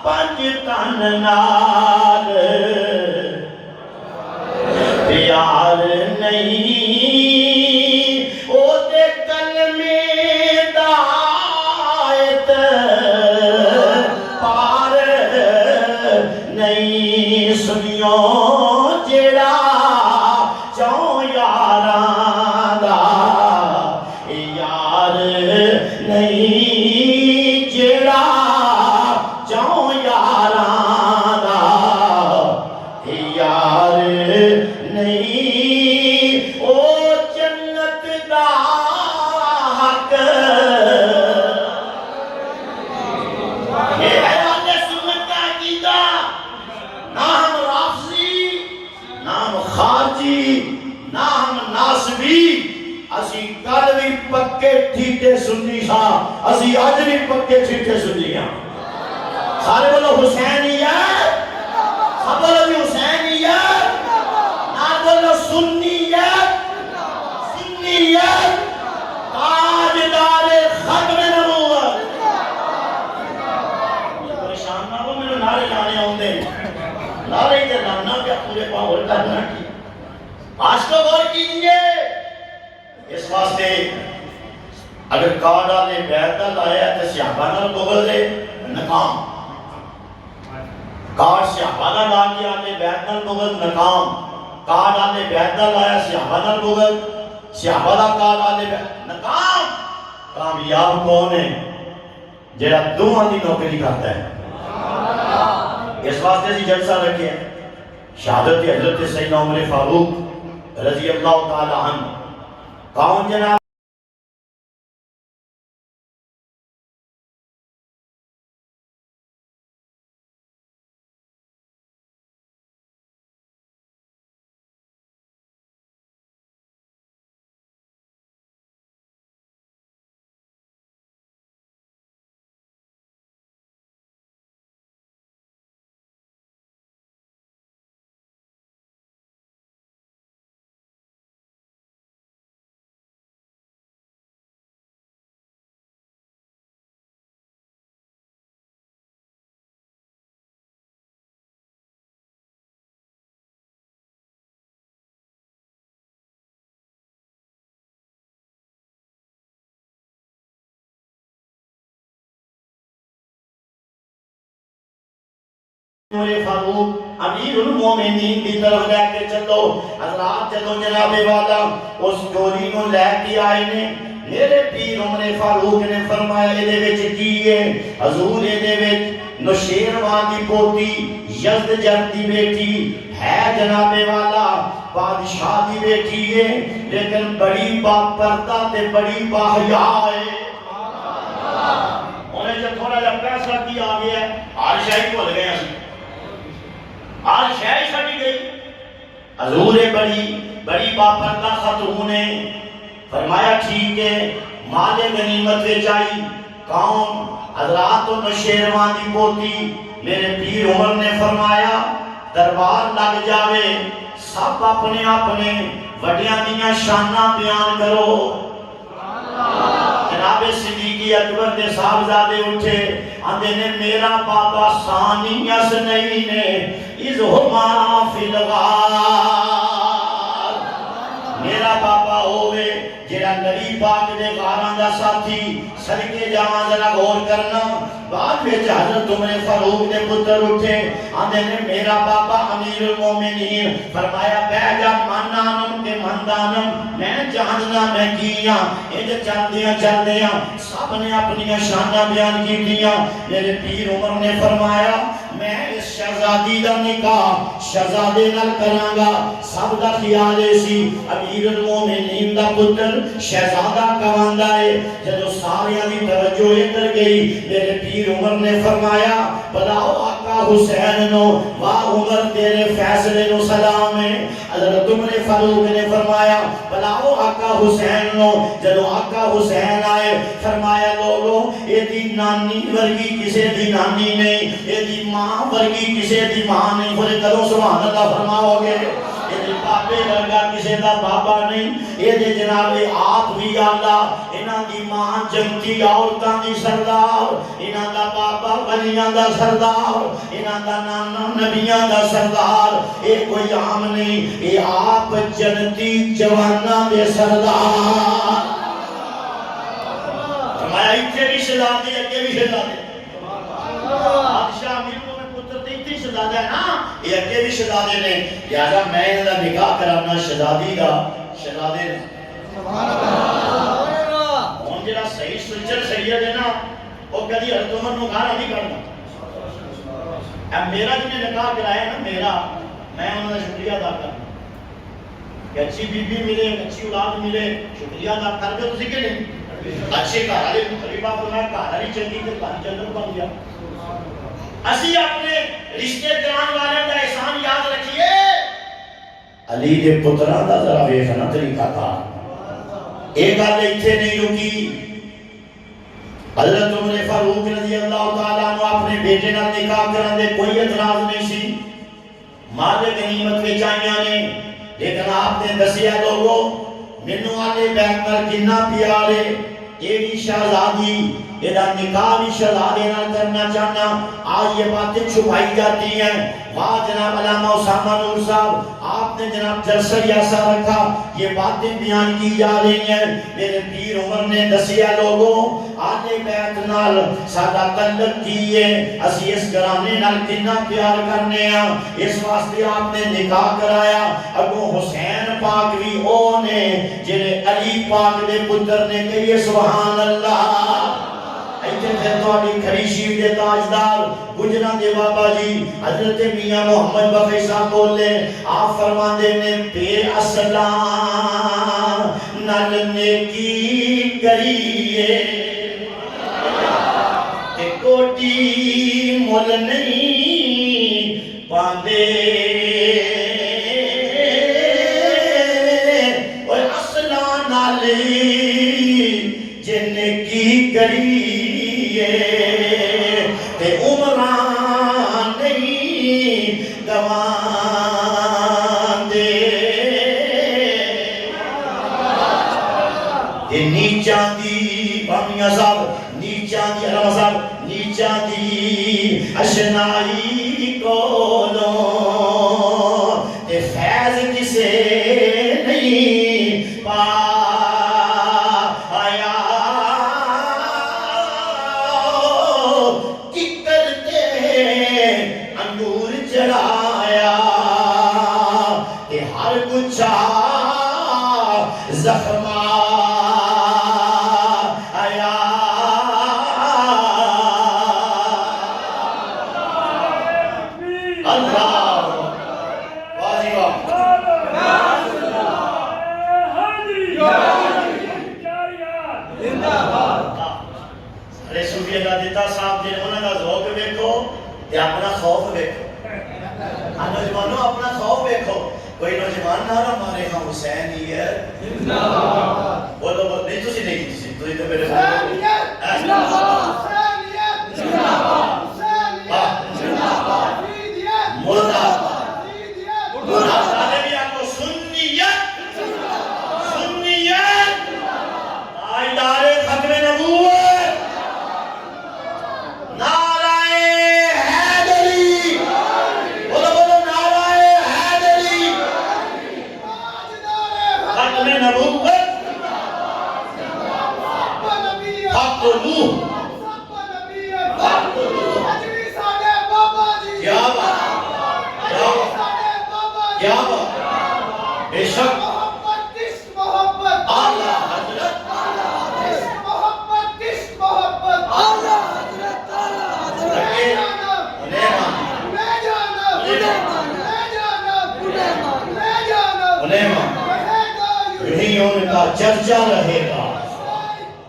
5 تن نال پیار نہیں او نہیں سنیو جیڑا چوں یاراں دا یار نہیں جیڑا چوں یاراں دا یار نہیں او جنت دا حق یہ ہے اہل سنت کا عقیدہ نہ ہم رافضی نہ ہم خارجی نہ ہم ناسبی اسی کل بھی پکے ٹھیٹے سنی سا اسی آج بھی پکے ٹھیٹے سنی ہاں سارے بولو حسینیت سب بولو بھی حسینیت نہ بولو سنیت سنیت تاجدار ختم نبوت پریشان نہ ہو میرے نعرے لانے آؤندے نعرے کے لانا کیا پورے پاور کرنا کی آج کو غور کیجئے اس واسطے اگر کارڈا نے بیعت لایا ہے تو صحابہ نال بغض ہے ناکام کارڈ صحابہ نال لا کے آنے بیعت نال بغض ناکام کارڈ آنے بیعت لایا صحابہ نال بغض صحابہ دا کارڈ آنے بیعت ناکام کامیاب کون ہے جڑا دوہاں دی نوکری کرتا ہے اس واسطے سے جلسہ رکھے شہادت حضرت سیدنا عمر فاروق رضی اللہ تعالی عنہ کون جناب عمر فاروق امیر المومنین کی طرف لے کے چلو حضرات چلو جناب والا اس ڈولی کو لے کے آئے نے میرے پیر عمر فاروق نے فرمایا یہ وچ کی ہے حضور یہ وچ نوشیروان دی پوتی یزد جن دی بیٹی ہے جناب والا بادشاہ دی بیٹی ہے لیکن بڑی با پردہ تے بڑی با حیا ہے انہیں جب تھوڑا جب پیسہ کی آ گیا ہر شاہی بھول گئے ہیں آج شہر چھڑی گئی حضور بڑی باپردہ خاتون نے فرمایا ٹھیک ہے مال غنیمت وچ آئی کون حضرات و نوشیروان دی پوتی میرے پیر عمر نے فرمایا دربار لگ جاوے سب اپنے اپنے وڈیاں دیاں شاناں بیان کرو جناب صدیقی اکبر دے صاحبزادے اٹھے آندے نے میرا بابا ثانیس نہیں نے اذہما فی الغار میرا بابا ہوئے جیڑا نبی پاک دے غاراں دا ساتھی صدقے جاواں ذرا غور کرنا بعد میں حضرت عمر فاروق دے پتر اٹھے آندے نے میرا بابا امیر المومنین فرمایا بے جا مانانم کے مندانم میں جاننا میں کیاں انج چل دیاں سب نے اپنی شاناں بیان کی دیا میرے پیر عمر نے فرمایا میں اس شہزادی دا نکاح شہزادے نال کراں گا سب دا خیال سی امیر المومنین دا پتر شہزادہ کواندا ہے جدو ساریاں دی توجہ ادھر گئی میرے پیر عمر نے فرمایا بلاؤ آقا حسین نو واہ عمر تیرے فیصلے نو سلام ہے حضرت عمر فاروق نے فرمایا بلاؤ آقا حسین نو جدو آقا حسین آئے فرمایا لوگو اے دی نانی ورگی کسے دی نانی نہیں اے دی ماں ورگی کسے دی ماں نہیں بولے کرو سبحان اللہ فرماؤ گے اے دی پاپے ورگا کسے دا بابا نہیں اے دی جناب آپ بھی اللہ انہاں دی ماں جنتی عورتاں دی سردار انہاں دا بابا ولیاں دا سردار انہاں دا نانا نبیاں دا سردار اے کوئی عام نہیں اے آپ جنتی جواناں دے سردار فرمایا اتنے بھی شہزادے اگے بھی شہزادے بادشاہ امیر کو میں پتر تے قیمتی شہزادہ ہے نا یہ اگے بھی شہزادے نے لہذا میں انہاں دا نکاح کرانا شہزادی دا شہزادے نے سبحان اللہ ہن جڑا صحیح سچر سید ہے نا وہ کدی حضرت عمر نو گانا نہیں کرنا اب میرا جنہیں نکاح کرایا نا میرا میں انہوں نے شکریہ ادا کرنا کہ اچھی بی بی ملے اچھی اولاد ملے شکریہ ادا کر دو تسی کہ نہیں اچھے گھر والے خلیفہ فرمایا گھر والی چنگی تے گھر جنت بن گیا اسی اپنے رشتے کران والوں کا احسان یاد رکھیے علی دے پتراں دا ذرا ویکھنا طریقہ تھا ایک گل ایتھے نہیں رکی حضرت عمر فاروق رضی اللہ تعالیٰ عنہ اپنے بیٹے نال نکاح کران دے کوئی اعتراض نہیں سی مال غنیمت وچ آئیاں نے لیکن آپ نے دسیا لوگوں مینوں آلے بیت نال کنا پیار ہے یہ بھی شہزادی یہ نکاح بھی شہزادے نال کرنا چاہنا آج یہ باتیں چھپائی جاتی ہیں واہ جناب علامہ اسامہ نور صاحب آپ نے جناب جلسہ ایسا رکھا یہ باتیں بیان کی جا رہی ہیں میرے پیر عمر نے دسیا لوگوں آلے بیت نال سادہ تعلق کیے اسی اس گھرانے نال کتنا پیار کرنے ہیں اس واسطے آپ نے نکاح کرایا اگوں حسین پاک بھی او نے جنہیں علی پاک دے پتر نے کہیے سبحان اللہ ایتھے پھر تہاڈی کھری شریف دے تاجدار گجراں دے بابا جی حضرت میاں محمد بخش صاحب بولے آپ فرماندے نے بے اصلاں نال نیکی کریے تے کوٹی مول نہیں پاندے اوے اصلاں نال جن کی کریے تے عمران نہیں گوان دے تے نیچان دی بامیاں صاحب نیچان دی علامہ صاحب نیچان دی اشنائی کولوں تے فیض کسے نہیں پا زخمہ آیا اللہ واضح ارے صوفی اللہ دیتا صاحب جن انہوں نے ذوق بیکھو یا اپنا خوف بیکھو نوجوانوں اپنا خوف بیکھو کوئی نوجوان نہ رہا ہمارے ہاں حسین ہی ہے بولو بولو نہیں تسی نہیں تسی تو تو میرے حسینیت زندہ باد حسینیت زندہ باد حسینیت زندہ باد فریدیت مردا فریدیت مردا نے بھی آپ کو سنیت سنیت تاجدار ختم نبوت نعرہ حیدری بولو بولو نعرہ حیدری ختم نبوت کیا بات بے شک اعلیٰ حضرت یہی ان کا چرچا رہے گا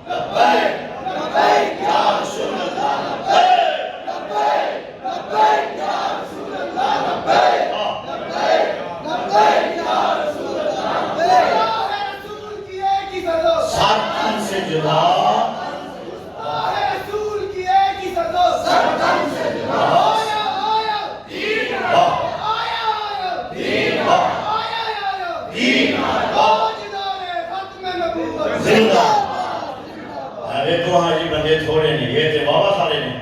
لبیک لبیک یا رسول اللہ لبیک لبیک یا رسول اللہ لبیک لبیک لبیک یا رسول اللہ ساتن سے جدا رسول کی ایک ہی سزا ساتن سے جدا آیا آیا دین آیا آیا دین آیا دین آیا زندہ ارے تو آجی بندے تھوڑے نہیں یہ تھے بابا سارے نہیں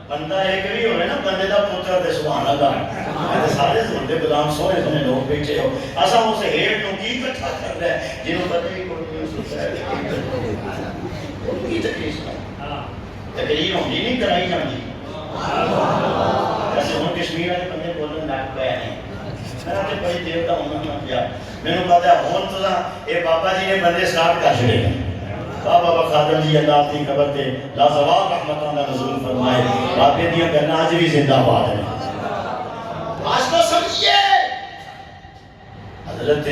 بندہ ایک بھی ہوئے نا بندے دا پتر دے سبحان اللہ میں سارے سنتے غلام سونے سنے لوگ بیٹھے ہو ایسا وہ سے ہیٹ نو کی کٹھا کر رہا ہے جنہوں پتہ ہی کوئی نہیں سوچا ہے ان کی تکلیف تقریر ہوندی نہیں کرائی جاندی ویسے ہوں کشمیر والے بندے بولنے لگ پے نہیں میں تے بڑی دیر دا ہوں نہ کیا مینوں پتہ ہے ہن تو اے بابا جی نے بندے سٹارٹ کر چھڑے بابا خادم جی اللہ اپنی قبر تے لازوال رحمتاں دا نزول فرمائے بابے دیاں گلاں اج بھی زندہ باد ہیں آج تو سمجھئے حضرت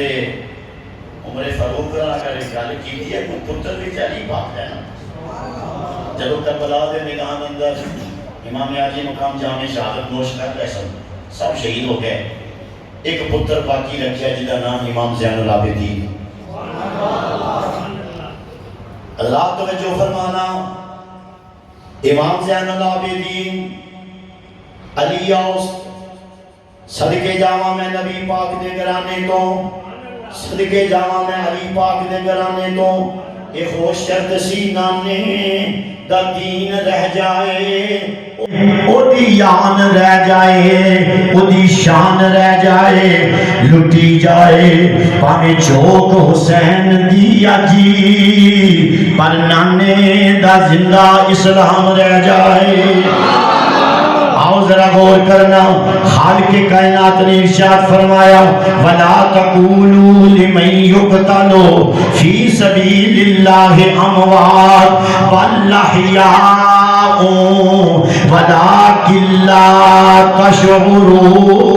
عمر فاروق رہا کر ایک گل کی ہے کوئی پتر بھی علی پاک ہے نا جب کربلا دے میدان اندر امام علی مقام جامع شہادت نوش کر رہے سب شہید ہو گئے ایک پتر باقی رکھا جدا نام امام زین العابدین اللہ توجہ فرمانا امام زین العابدین علی اوس صدقے جاواں میں نبی پاک دے گھرانے تو صدقے جاواں میں علی پاک دے گھرانے تو ایک خوش شرط سی نانے دا دین رہ جائے او دی یان رہ جائے او دی شان رہ جائے لٹی جائے پاویں چوک حسین دیا جی پر نانے دا زندہ اسلام رہ جائے آؤ ذرا غور کرنا خالق کائنات نے ارشاد فرمایا وَلَا تَقُولُوا لِمَنْ يُقْتَلُ فِي سَبِيلِ اللَّهِ أَمْوَاتٌ بَلْ أَحْيَاءٌ وَلَكِنْ لَا تَشْعُرُونَ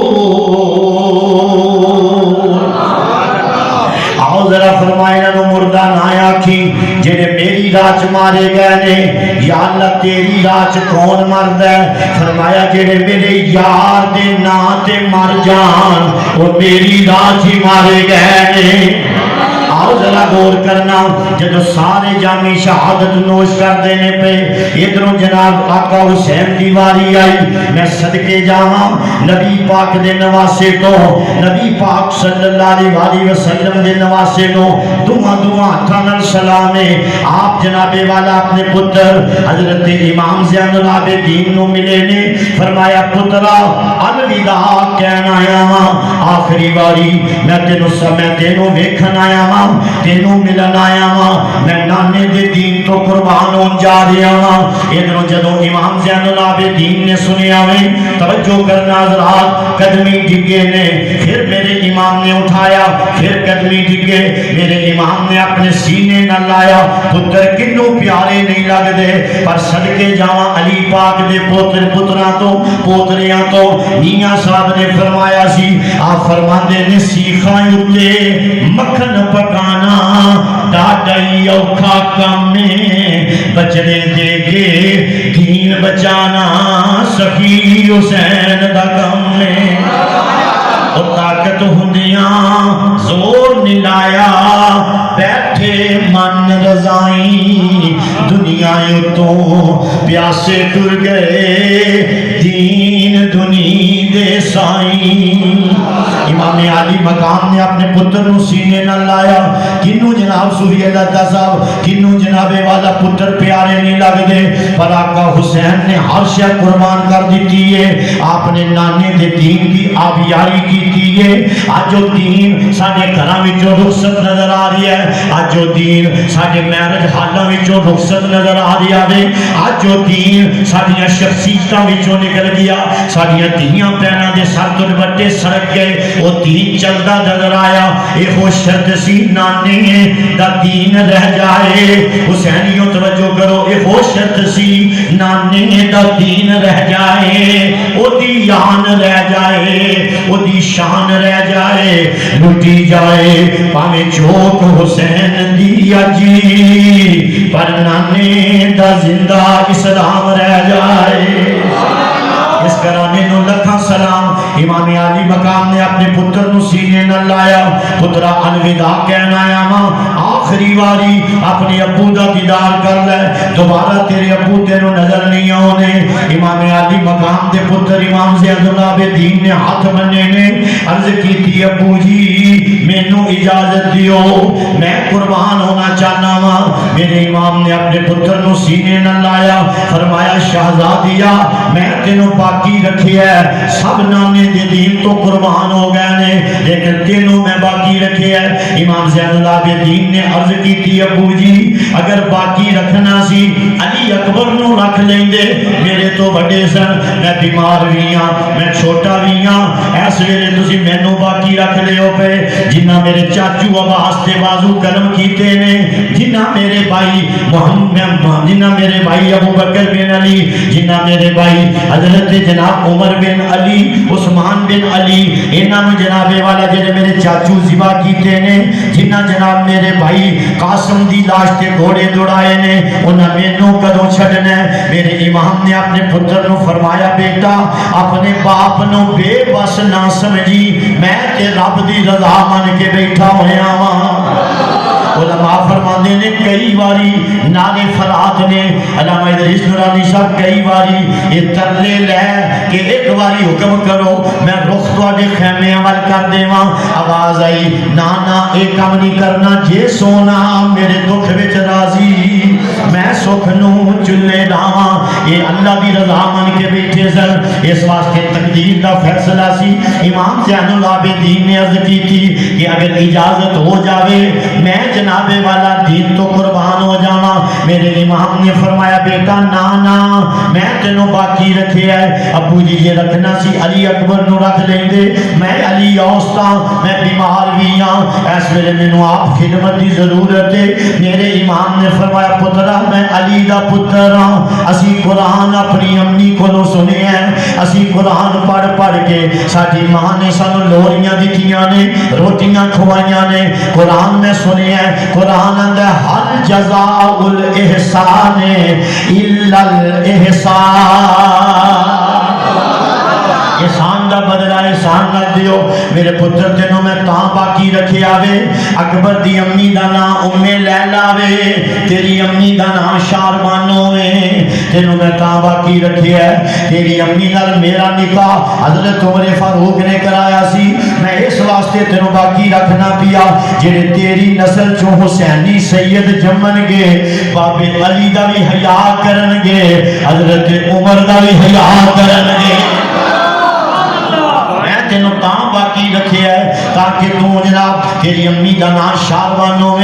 آؤ ذرا فرمائے نہ مردہ نہ آکھی جنہیں میری راج مارے گئے نے یا اللہ تیری راج کون مرد ہے فرمایا جنہیں میرے یار دے نا تے مر جان وہ میری راج ہی مارے گئے نے آؤ ذرا غور کرنا جب سارے جامع شہادت نوش کر دینے پہ ادھروں جناب آقا حسین دی واری آئی میں صدقے جاواں نبی پاک دے نواسے تو نبی پاک صلی اللہ علیہ وسلم دے نواسے تو دعا تھانل سلامے آپ جناب والا اپنے پتر حضرت امام زین العابدین نو ملے نے فرمایا پترا الوداع کہنا آیا ماں آخری واری میں تینوں ویکھن آیا ماں تینوں ملن آیا ماں میں نانے دے دین تو قربان ہون جا رہا ماں ادھروں جدوں امام زین العابدین نے سنیا میں توجہ کرنا حضرات قدمی ڈگے نے پھر میرے امام نے اٹھایا پھر قدمی ڈگے میرے امام نے اپنے سینے نہ لایا پتر کنوں پیارے نہیں لگ دے پر صدقے جاواں علی پاک دے پتراں تو پوتریاں تو میاں صاحب نے فرمایا سی آپ فرماندے نے سیخاں اُتے مکھن پکانا ڈاڈائی اوکھا کم میں بچڑے دے گے دین بچانا سخی حسین دا کم میں او طاقت ہندیاں زور نلایا بیٹھے من رضائیں دنیا تو پیاسے ٹر گئے دین دنی دے سائیں امام علی مقام نے اپنے پتر نو سینے نہ لایا کنوں جناب صوفی اللہ صاحب کنوں جناب والا پتر پیارے نہیں لگ دے پر آقا حسین نے ہر شے قربان کر دیتی ہے آپ نے نانے دے دین کی آبیاری کی ہے آج جو دین ساڑھے گھراں وچوں رخصت نظر آ رہی ہے آج جو دین ساڑھے میرج حالاں وچوں رخصت نظر آ رہی ہے آج جو دین ساڑھیاں شخصیتاں وچوں نکل گیا ساڑھیاں دھیاں پہنا دے سر تو بٹے سڑک گئے وہ دین چلدا نظر آیا ایک وہ شرط سی نانے دا دین رہ جائے حسینیوں توجہ کرو ایک وہ شرط سی نانے دا دین رہ جائے وہ دی یان رہ جائے وہ دی شان رہ جائے لٹی جائے پاویں چوک حسین دیا جی پر نانے دا زندہ اسلام رہ جائے اس گھرانے نو لکھاں سلام امام علی مقام نے اپنے پتر نو سینے نہ لایا پترا الوداع کہنا آیا ماں آخری واری اپنے ابو دا دیدار کر لے دوبارہ تیرے ابو تینوں نظر نہیں آنے امام علی مقام دے پتر امام زین العابدین نے ہاتھ بننے نے عرض کی تھی ابو جی میں نو اجازت دیو میں قربان ہونا چاہنا ماں میرے امام نے اپنے پتر نو سینے نہ لایا فرمایا شہزادیہ میں تینوں باقی رکھی ہے سب نانے دے دین تو قربان ہو گئے نے لیکن تینوں میں باقی رکھے ہے امام زین العابدین نے عرض کی تھی ابو جی اگر باقی رکھنا سی علی اکبر نو رکھ لیں دے میرے تو بڑے سن میں بیمار بھی ہاں میں چھوٹا بھی ہاں ایس ویلے تسی مینوں باقی رکھ لے ہو پہ جنہ میرے چاچو عباس دے بازو قلم کیتے نے جنہ میرے بھائی محمد جنہ میرے بھائی ابو بکر بن علی جنہ میرے بھائی حضرت جناب عمر بن علی عثمان بن علی انہاں جناب والا جڑے میرے چاچو ذبح کیتے نے جنہ جناب میرے بھائی قاسم دی لاش تے گھوڑے دوڑائے نے انہاں مینوں کدوں چھڈنا میرے امام نے اپنے پتر نو فرمایا بیٹا اپنے باپ نو بے بس نہ سمجھی میں تے رب دی رضا من کے بیٹھا ہویا ہاں علماء فرماندے نے کئی باری نالے فرات نے علامہ ادریس نورانی صاحب کئی باری یہ ترلے لے کہ ایک باری حکم کرو میں رخ تواڈے خیمے عمل کر دیواں آواز آئی نانا ایک کام نہیں کرنا جے سونا میرے دکھ وچ راضی میں سکھ نو چلے لاواں یہ اللہ دی رضا من کے بیٹھے سن اس واسطے تقدیر دا فیصلہ سی امام زین العابدین نے عرض کی تھی کہ اگر اجازت ہو جاوے میں جناب والا دین تو قربان ہو جاواں میرے امام نے فرمایا بیٹا نانا میں تینوں باقی رکھے ہے ابو جی یہ رکھنا سی علی اکبر نو رکھ لیں دے میں علی اوستا میں بیمار بھی ہاں اس ویلے مینوں آپ خدمت دی ضرورت ہے میرے امام نے فرمایا پترا میں علی دا پتر ہاں اسی قرآن اپنی امی کولوں سنے ہیں اسی قرآن پڑھ پڑھ کے ساڈی ماں نے سانو لوریاں دتیاں نے روٹیاں کھوائیاں نے قرآن میں سنے ہیں قرآن اندر حل جزاء الاحسان الا الاحسان احسان دا بدلہ احسان نہ دیو میرے پتر تینوں میں تاں باقی رکھے آوے اکبر دی امی دا نام ام لیلا وے تیری امی دا نام شاربانو وے تینوں میں تاں باقی رکھے ہے تیری امی نال میرا نکاح حضرت عمر فاروق نے کرایا سی میں اس واسطے تینوں باقی رکھنا پیا جڑے تیری نسل چوں حسینی سید جمن گے بابے علی دا بھی حیا کرن گے حضرت عمر دا بھی حیا کرن گے تینوں تاں باقی رکھے ہے تاکہ تو جناب تیری امی دا نام شاربانو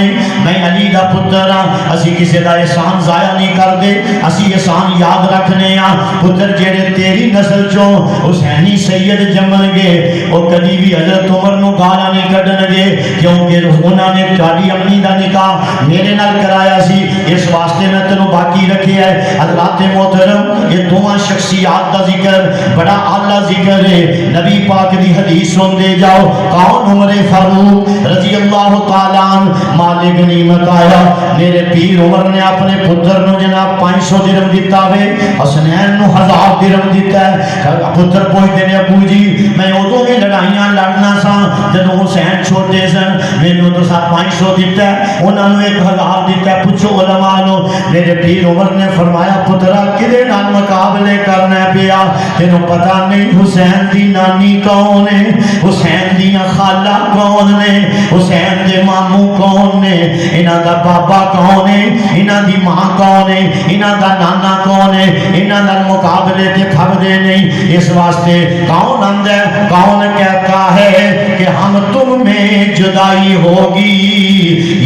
میں علی دا پتر ہاں اسی کسی دا احسان ضائع نہیں کر دے اسی احسان یاد رکھنے ہاں پتر جڑے تیری نسل چوں حسینی سید جمن گے وہ کبھی بھی حضرت عمر نو گالا نہیں کڈن گے کیونکہ انہاں نے تہاڈی امی دا نکاح میرے نال کرایا سی اس واسطے میں تینوں باقی رکھے ہے حضرات محترم یہ دوواں شخصیات دا ذکر بڑا اعلیٰ ذکر ہے نبی پاک دی حدیث سن دے جاؤ کون عمر فاروق رضی اللہ تعالیٰ عنہ مال غنیمت آیا میرے پیر عمر نے اپنے پتر نو جناب 500 درہم دیتا وے حسنین نو 1000 درہم دیتا ہے پتر پوچھتے نے ابو جی میں ادوں میں لڑائیاں لڑنا سا جدوں حسین چھوٹے سن مینوں تو 500 دیتا ہے انہاں نو 1000 دیتا ہے پوچھو علماء نو میرے پیر عمر نے فرمایا پترا کدے نال مقابلے کرنا پیا تینوں پتہ نہیں حسین دی نانی کون ہے حسین دی خالہ کون نے حسین دے ماموں کون نے انہاں دا بابا کون ہے انہاں دی ماں کون ہے انہاں دا نانا کون ہے انہاں دا مقابلے تے کھڑدے نہیں اس واسطے کون اندر کون کہتا ہے کہ ہم تم میں جدائی ہوگی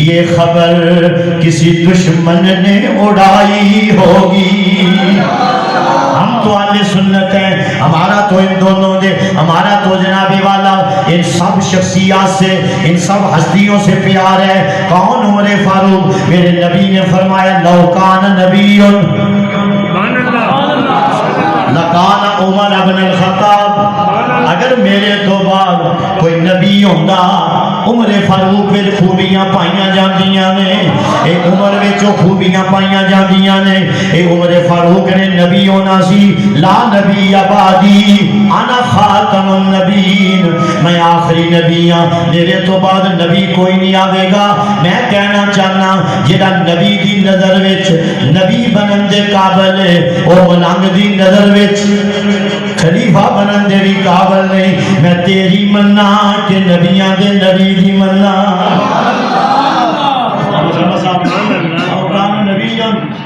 یہ خبر کسی دشمن نے اڑائی ہوگی ہم تو اہل سنت ہیں ہمارا تو ان دونوں دے ہمارا تو جنابی والا ان سب شخصیات سے ان سب ہستیوں سے پیار ہے کون عمر فاروق میرے نبی نے فرمایا لو کان نبی لکان عمر ابن الخطاب اگر میرے تو بعد کوئی نبی ہوندہ عمر فاروق میں خوبیاں پائیاں جاندیاں نے اے عمر میں جو خوبیاں پائیاں جاندیاں نے اے عمر فاروق نے نبی ہونا سی لا نبی آبادی انا خاتم النبیین میں آخری نبی ہاں میرے تو بعد نبی کوئی نہیں آوے گا میں کہنا چاہنا جڑا نبی دی نظر وچ نبی بنن دے قابل ہے اور ملنگ دی نظر وچ خلیفہ بنن دے بھی قابل نہیں میں تیری مننا کہ نبیاں دے نبی دی مننا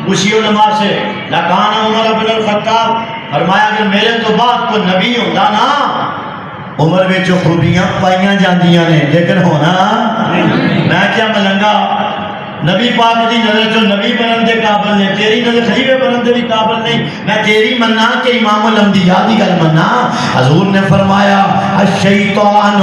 اسی علماء سے لکان عمر بن الخطاب فرمایا اگر میرے تو بعد کوئی نبی ہوتا نا عمر میں جو خوبیاں پائیاں جاندیاں نے لیکن ہونا میں کیا ملنگا نبی پاک دی نظر جو نبی بنن دے قابل نے تیری نظر خلیفہ بنن دے بھی قابل نہیں میں تیری مننا کہ امام الانبیاء دی گل مننا حضور نے فرمایا الشیطان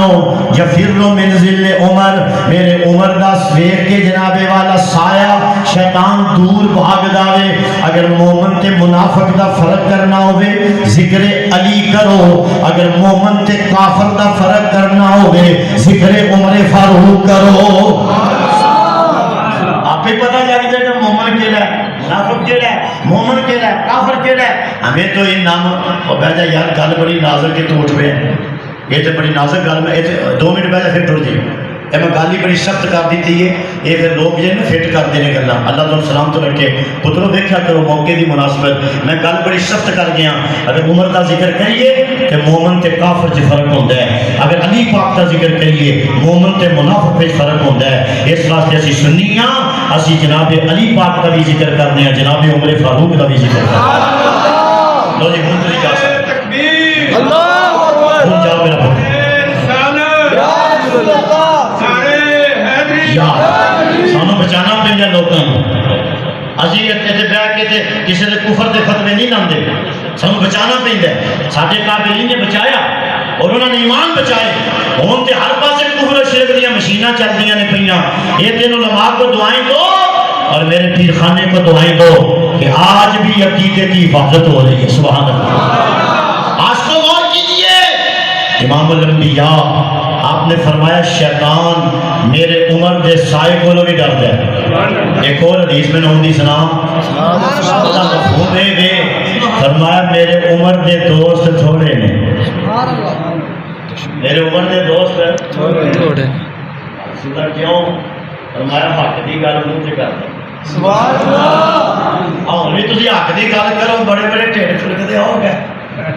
یفر من ظل عمر میرے عمر دا دیکھ کے جناب والا سایہ شیطان دور بھاگ داوے اگر مومن تے منافق دا فرق کرنا ہوئے ذکر علی کرو اگر مومن تے کافر دا فرق کرنا ہوئے ذکر عمر فاروق کرو آپ ہی پتہ لگ جائے کہ مومن کیڑا ہے منافق کیڑا ہے مومن کیڑا ہے کافر کیڑا ہے ہمیں تو یہ نام بیٹھا یار گل بڑی نازک کے تو اٹھ پہ یہ تو بڑی نازک گل میں 2 منٹ بیٹھا پھر ٹر جائے یہ میں گل ہی بڑی سخت کر دیتی ہے یہ پھر لوگ جو نا فٹ کر دینے گلا اللہ تعالیٰ سلام تو رکھے پتروں دیکھا کرو موقع دی مناسبت میں گل بڑی سخت کر گیا اگر عمر کا ذکر کریے کہ مومن تے کافر چ فرق ہوتا ہے اگر علی پاک کا ذکر کریے مومن تے منافق وچ فرق ہوتا ہے اس واسطے اسی سنی ہاں اسی جناب علی پاک کا بھی ذکر کرنے ہیں جناب عمر فاروق کا بھی ذکر کرنے ہیں لو جی ہوں تو جا سکتے تکبیر اللہ اکبر ہوں جاؤ میرا پتر سانو بچانا پہنگا لوگوں اسی اتنے بہ کے کسی کے کفر کے فتوے نہیں لاندے سانو بچانا پہنگا سارے قابلین نے بچایا اور انہوں نے ایمان بچائے ہوں تو ہر پاس کفر و شرک دیا مشیناں چلدیاں نے پہنگا یہ تین علماء کو دعائیں دو اور میرے پیر خانے کو دعائیں دو کہ آج بھی عقیدے کی حفاظت ہو رہی ہے سبحان اللہ آج تو غور کیجئے امام الانبیاء آپ نے فرمایا شیطان میرے عمر دے سائے کو بھی ڈرتا ہے ایک اور حدیث میں نعوذ سلام اللہ مفہوم دے فرمایا میرے عمر دے دوست تھوڑے نے میرے عمر دے دوست تھوڑے سیدھا کیوں فرمایا حق دی گل منہ تے کردا سبحان اللہ ہاں نہیں تسی حق دی گل کرو بڑے بڑے ٹھیک ٹھڑکدے ہو گئے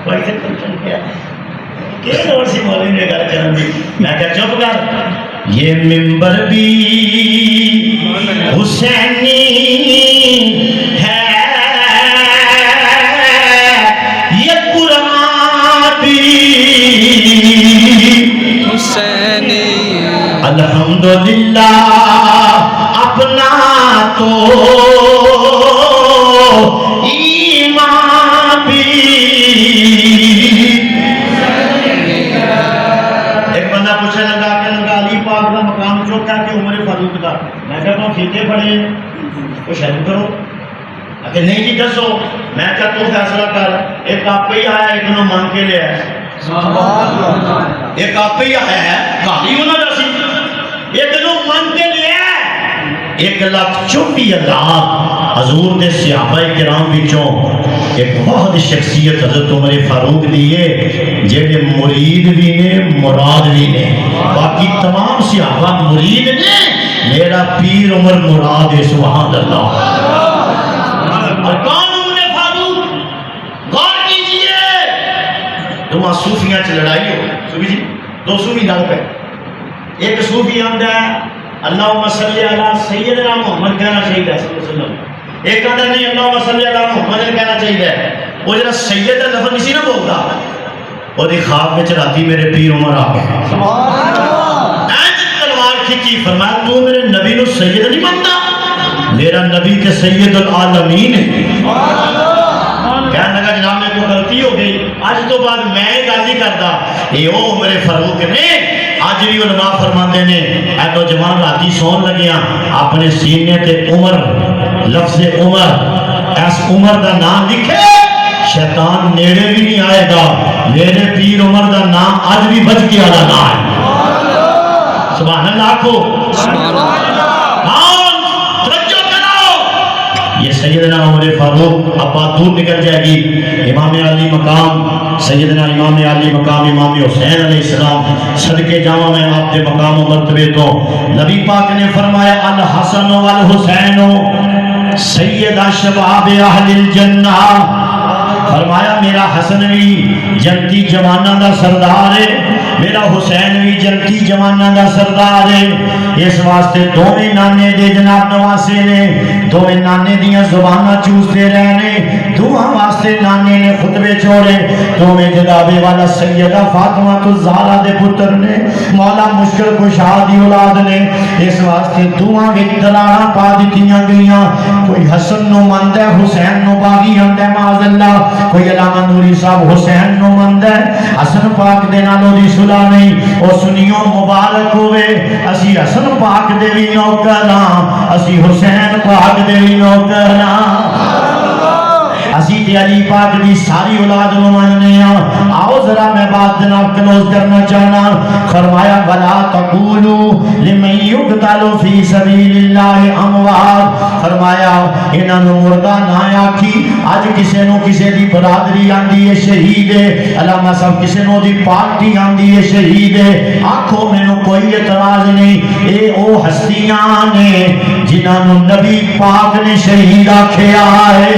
کوئی تے ٹینشن کیا کہ اور سی مولوی نے گل کرن دی میں کہ چپ کر یہ منبر بھی حسینی ہے یہ قرآن بھی حسینی الحمدللہ اپنا تو ایمان بھی پوچھنے لگا کہ علی پاک کا مقام چوکا کہ عمر فاروق کا میں کہتا ہوں فیتے پڑے تو شروع کرو اگر نہیں جی دسو میں کہتا ہوں فیصلہ کر ایک آپ ہی آیا ایک انہوں مانگ کے لے آیا ایک آپ ہی آیا ہے کالی انہوں نے سی ایک انہوں مانگ کے لے آیا 1,34,000 حضور دے صحابہ کرام بچوں ایک بہت شخصیت حضرت عمر فاروق دیئے جیڑے مرید بھی نے مراد بھی نے باقی تمام صحابہ مرید نے میرا پیر عمر مراد ہے سبحان اللہ اور کون عمر فاروق غور کیجئے دو صوفیاں چ لڑائی ہو صوفی جی 2 صوفی لڑ پہ ایک صوفی آمدہ ہے اللہم صلی علی سیدنا محمد کہنا چاہیے صلی اللہ علیہ وسلم ایک اندر نہیں اللہم صلی علی محمد کہنا چاہیے وہ جنہا سید لفظ نہیں سی نہ بولتا وہ دی خواب میں راتی میرے پیر عمر آ گئے اینج تلوار کھچی فرمایا تو میرے نبی نو سید نہیں مانتا میرا نبی کے سید العالمین ہے کہنے لگا جناب میں کو غلطی ہو گئی آج تو بعد میں گل نہیں کرتا یہ او عمر فاروق نے آج بھی علماء فرماندے نے اے نوجوان راتی سون لگیاں اپنے سینے تے عمر لفظ عمر اس عمر دا نام لکھے شیطان نیڑے بھی نہیں آئے گا میرے پیر عمر دا نام آج بھی بچ کے والا نام ہے سبحان اللہ کو یہ سیدنا عمر فاروق اب بات دور نکل جائے گی امام علی مقام سیدنا امام علی مقام امام حسین علیہ السلام صدقے جاواں میں آپ کے مقام و مرتبے تو نبی پاک نے فرمایا الحسن والحسین سید شباب اہل الجنہ فرمایا میرا حسن بھی جنتی جواناں دا سردار ہے، میرا حسین بھی جنتی جواناں دا سردار ہے۔ اس واسطے دوویں نانے دے جناب نواسے نے، دوویں نانے دیاں زباناں چوستے رہنے، دوہاں واسطے نانے نے خطبے چھوڑے، دوویں جنابے والا سیدہ فاطمہ الزہرا دے پتر نے، مولا مشکل کشا دی اولاد نے، اس واسطے دوہاں وچ دلاڑاں پا دتیاں گئیاں۔ کوئی حسن نو مند ہے، حسین نو باغی ہند ہے معاذ اللہ، کوئی علامہ نوری صاحب حسین نو مند ہے، حسن پاک دے نالوں دی صلح نہیں، او سنیوں مبارک ہوئے، اسی حسن پاک دے بھی نوکر ہاں، اسی حسین پاک دے بھی نوکر ہاں، اسی تے علی پاک دی ساری اولاد نو ماننے ہاں۔ آؤ ذرا میں بات جناب کلوز کرنا چاہنا۔ فرمایا وَلَا تَقُولُوا لِمَن يُقْتَلُ فِي سَبِيلِ اللَّهِ أَمْوَاتٌ، فرمایا انہاں نو مردہ نہ آکھی۔ اج کسے نو کسے دی برادری آندی ہے شہید ہے، علامہ صاحب کسے نو دی پارٹی آندی ہے شہید ہے، آکھو مینوں کوئی اعتراض نہیں، اے او ہستیاں نے جنہاں نو نبی پاک نے شہید آکھیا ہے۔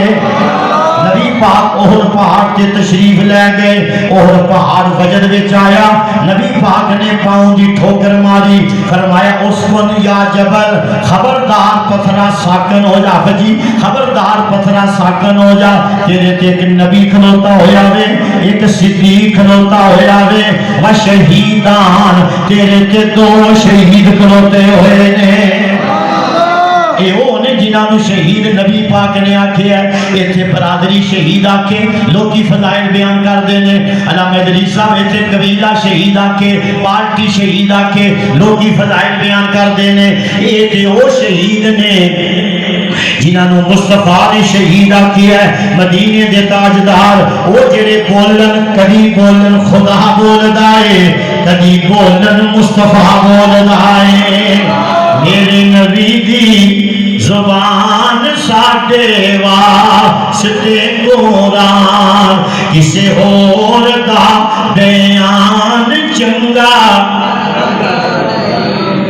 نبی پاک احد پہاڑ تے تشریف لے گئے، احد پہاڑ وجد وچ آیا، نبی پاک نے پاؤں دی ٹھوکر ماری، فرمایا اسکن یا جبل، خبردار پتھرا ساکن ہو جا، جی خبردار پتھرا ساکن ہو جا، تیرے تے ایک نبی کھلوتا ہویا وے، ایک صدیق کھلوتا ہویا وے، و شہیدان تیرے تے دو شہید کھلوتے ہوئے نے۔ اے او نے جنہاں نو شہید نبی پاک نے آکھے ہے، ایتھے برادری شہید آکھے لوکی فضائل بیان کر دینے، علامہ ادریس صاحب ایتھے قبیلہ شہید آکھے، پارٹی شہید آکھے لوکی فضائل بیان کر دینے، ایتھے او شہید نے جنہاں نو مصطفیٰ نے شہید آکھی ہے، مدینے دے تاجدار، او جڑے بولن کدی بولن خدا بولدا ہے، کدی بولن مصطفیٰ بولدا ہے۔ میرے نبی دی زبان ساڈے واسطے قرآن، کسے ہور دا بیان چنگا،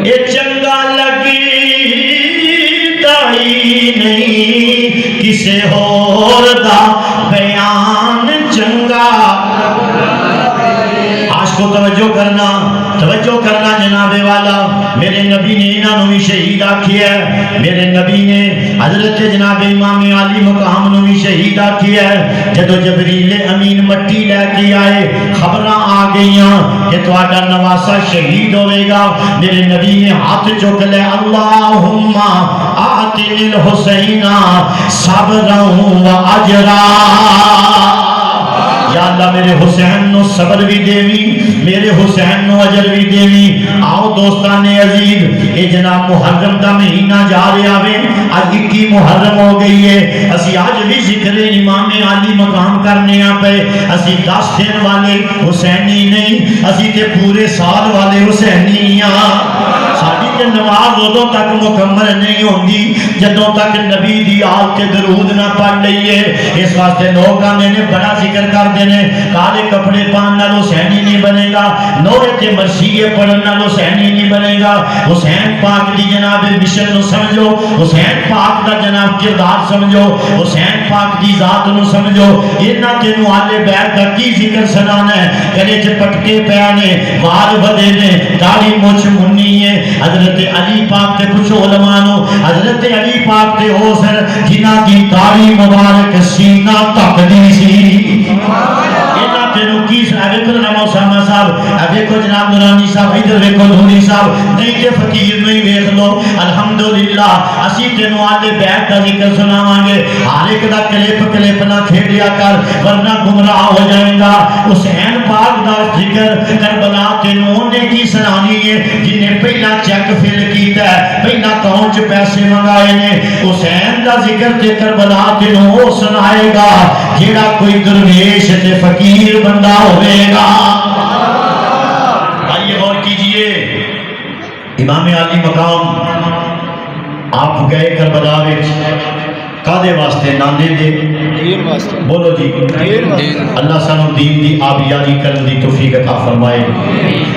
اے چنگا لگی دائی نہیں، کسے ہور دا بیان چنگا۔ عاشق کو توجہ کرنا جناب والا، میرے نبی نے انہاں نو بھی شہید آکھی ہے، میرے نبی نے حضرت جناب امام علی مقام نو بھی شہید آکھی ہے۔ جدو جبریل امین مٹی لے کے آئے، خبراں آ گئیاں کہ تہاڈا نواسا شہید ہوئے گا، میرے نبی نے ہاتھ چک لے، اللہم آتنی الحسین صبرا و اجرا، یا اللہ میرے حسین نو صبر بھی دیوی، میرے حسین نو اجر بھی دیوی۔ آؤ دوستان عزیز، اے جناب محرم دا مہینہ جا رہا ہے، آج 21 محرم ہو گئی ہے، اسی آج بھی ذکر امام علی مقام کرنے آ پہ، اسی 10 دن والے حسینی نہیں، اسی تے پورے سال والے حسینی ہاں۔ ساری تے نماز ادوں تک مکمل نہیں ہوندی جدوں تک نبی دی آل تے درود نہ پڑھ لئیے۔ اس واسطے لوگ آنے نے بڑا ذکر کر دینے، کالے کپڑے پہن نال حسینی نہیں بنے گا، نورے تے مرثیے پڑھن نال حسینی نہیں بنے گا۔ حسین پاک دی جناب مشن نو سمجھو، حسین پاک دا جناب کردار سمجھو، حسین پاک دی ذات نو سمجھو۔ انہاں تینوں آلے بیت دا کی ذکر سنانا ہے، گلے چ پٹکے پیانے، وال بدے نے، داڑھی مچھ منی ہے۔ حضرت علی پاک تے پوچھو علماء نو، حضرت علی پاک تے ہو سر جنہاں دی داڑھی مبارک سینہ تک دی سی۔ انہاں تینوں کی دیکھو جناب اسامہ صاحب، دیکھو جناب نورانی صاحب، ادھر دیکھو دھوری صاحب، نہیں تے فقیر نہیں ویکھ لو۔ الحمدللہ اسی تینوں آلے بیت دا ذکر سناواں گے، ہر ایک دا کلپ نہ کھیڈیا کر ورنہ گمراہ ہو جائے گا۔ حسین پاک دا ذکر کربلا تینوں نے کی سنانی ہے، جن نے پہلا چیک فل کیتا ہے، پہلا اکاؤنٹ چ پیسے منگائے نے۔ حسین دا ذکر تے کربلا تینوں سنائے گا جیڑا کوئی درویش تے فقیر بندہ ہوئے گا۔ آئیے غور کیجئے، امام علی مقام آپ گئے کربلا وچ کادے واسطے؟ نانے دے دین واسطے، بولو جی اللہ سانو دین دی آبیاری کرن دی توفیق عطا فرمائے،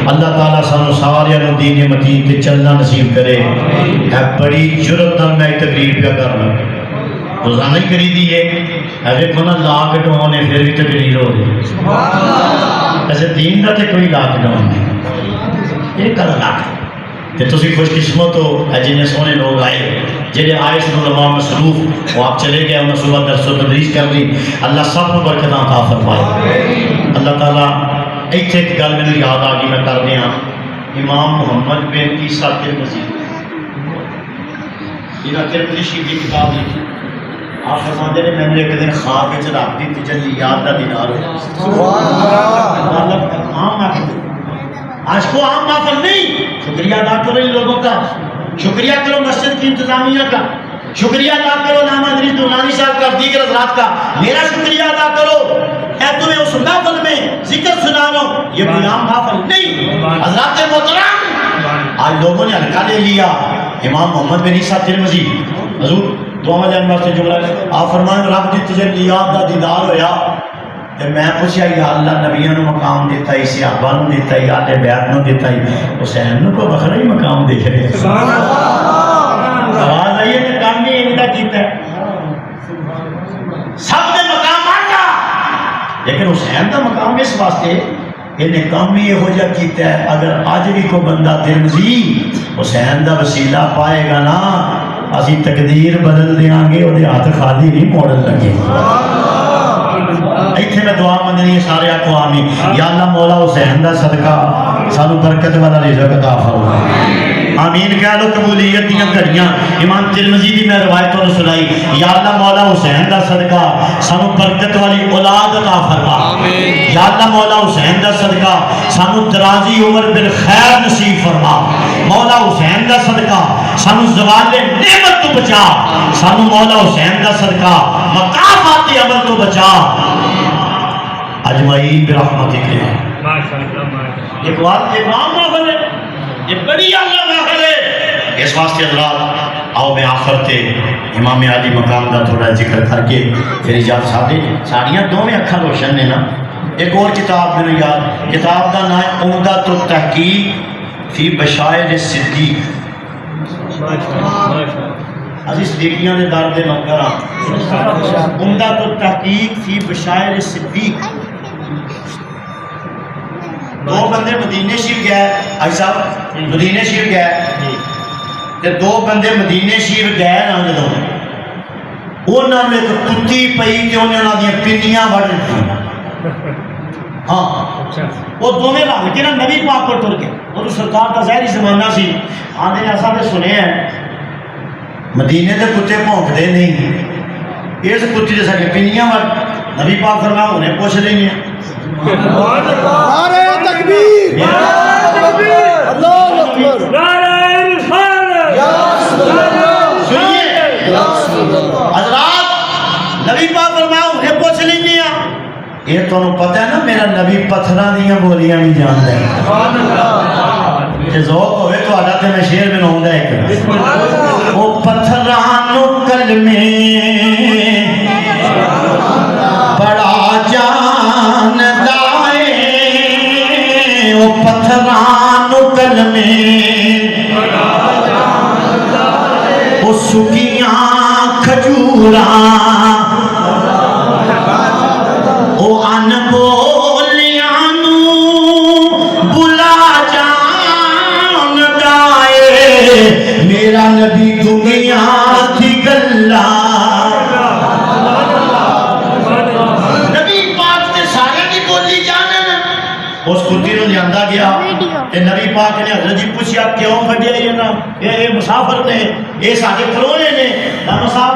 اللہ تعالیٰ سانو سارے نو دین متین تے چلنا نصیب کرے۔ ہے بڑی جرت نال میں تقریر پہ کرنا، روزانہ ہی کری دی ہے دیکھو نا لاک ڈاؤن ہے پھر بھی تقریر ہو رہی ایسے دین کا تو کوئی لاک ڈاؤن نہیں یہ کل لاک تے تسی خوش قسمت ہو جنہیں سونے لوگ آئے جنہیں آئے سن علماء مصروف وہ آپ چلے گئے انہیں صبح درس و تدریس کر دی اللہ سب کو برکت عطا فرمائے اللہ تعالیٰ ایتھے ایک گل میں یاد آ گئی میں کر دیا امام محمد بن عیسیٰ ترمذی انہاں ترمذی شریف کی کتاب لکھی آپ فرماتے ہیں میں نے ایک دن خواب وچ رکھ دی تجلیات دا دیدار ہوا مطلب عام محفل آج کو عام محفل نہیں شکریہ ادا کرو ان لوگوں کا شکریہ کرو مسجد کی انتظامیہ کا شکریہ ادا کرو علامہ ادریس دولانی صاحب کا دیگر حضرات کا میرا شکریہ ادا کرو میں تمہیں اس محفل میں ذکر سنا رہا ہوں یہ کوئی عام محفل نہیں حضرات محترم آج لوگوں نے ہلکا لے لیا امام محمد بن عیسیٰ ترمذی حضور دعا جانبر سے جملہ آپ فرمائیں رب دی تجلیات دا دیدار ہویا تے میں پوچھیا یا اللہ نبیوں نو مقام دیتا ہی صحابہ نو دیتا ہی آل بیت نو دیتا ہی حسین نو کو بخرا ہی مقام دے رہے سبحان اللہ آواز آئیے تے کام بھی ان کا کیتا ہے سب نے مقام مانگا لیکن حسین دا مقام اس واسطے انہیں کام ہی ہو جا کیتا ہے اگر آج بھی کو بندہ ترمذی حسین دا وسیلہ پائے گا نا اسی تقدیر بدل دیاں گے اور ہاتھ خالی نہیں موڑن لگے ایتھے میں دعا منگنی ہے سارے آکو آمین یا اللہ مولا حسین دا صدقہ سانو برکت والا رزق عطا فرما آمین کہہ لو قبولیت دیاں گھڑیاں امام ترمذی دی میں روایتوں نے سنائی یا اللہ مولا حسین دا صدقہ سانو برکت والی اولاد عطا فرما یا اللہ مولا حسین دا صدقہ سانو درازی عمر بالخیر نصیب فرما مولا حسین دا صدقہ سانو زوال نعمت تو بچا سانو مولا حسین دا صدقہ مقامات عمل تو بچا اجمعین برحمتک ایک عام محفل ہے یہ بڑی اعلیٰ محفل ہے اس واسطے حضرات آؤ میں آخر تے امام عالی مقام کا تھوڑا ذکر کر کے پھر اجازت ساڑیاں دو میں اکھا روشن نے نا ایک اور کتاب میں یاد کتاب کا نام ہے عمدۃ التحقیق فی بشائر الصدیق عزیز صدیقیاں نے دار دے مقرہ عمدۃ التحقیق فی بشائر الصدیق دو بندے مدینے شریف گئے آئی صاحب مدینے شریف گئے تے دو بندے مدینے شریف گئے نا جدوں انہاں نے ایک کتی پئی تے انہاں دی پنیاں وڑ دتی ہاں وہ دوویں رل کے نا نبی پاک کو ٹر گئے وہ سرکار کا ظاہری زمانہ سی آندے نے اساں تے سنے ہیں مدینے دے کتے بھونکدے نہیں اس کتی دے ساڈے پنیاں وڑ نبی پاک فرمایا انہیں پوچھ لیں گے نعرہ تکبیر اللہ اکبر نعرہ رسالت سنیے حضرات نبی پاک فرمایا انہیں پوچھ لیں گے یہ تو پتہ ہے نا میرا نبی پتھراں دیاں بولیاں بھی جاندا ہے کہ ذوق ہوئے تو آدھا تے میں شعر بناؤں گا ایک وہ پتھراں نو کلمے بڑا جان دائے وہ پتھراں نو کلمے وہ سکیاں کھجوراں وہ ان بولیاں نو بلا جان دائے میرا نبی دنیا تھی گلہ اس کتی نو لیاندا گیا تے نبی پاک نے حضرت جی پوچھیا کیوں کڈیا یہ مسافر نے یہ سارے پرونے نے نام صاحب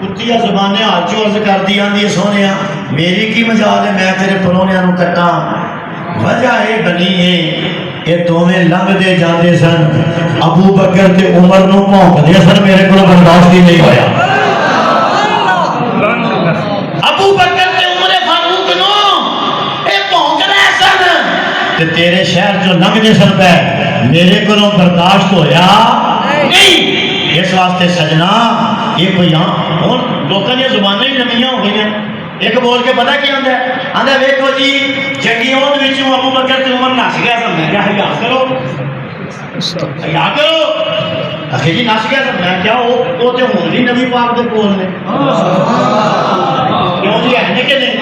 کتی زبانیں ہاتھ چ عرض کردی آندی سونے میری کی مجال ہے میں تیرے پرونیاں نو کٹاں وجہ یہ بنی ہے یہ دوویں لنگدے جاندے سن ابو بکر تے عمر نو بھونکدے سن میرے کول برداشت ہی نہیں ہویا ابو بکر تے عمر فاروق نو تیرے شہر جو لنگ دے سن پہ میرے کو برداشت ہویا نہیں اس واسطے سجنا یہ کوئی ہوں لوگوں نے زبانیں ہی نمیاں ہو گئی ہیں ایک بول کے پتا کی آتا ہے آدھا ویکو جی جنگی عہد وچوں ابو بکر تے عمر نس گیا سن میں کیا حیا کرو آخر جی نس گیا میں کیا وہ تو ہوں بھی نبی پاک کے کول نے کیوں جی ہے کہ نہیں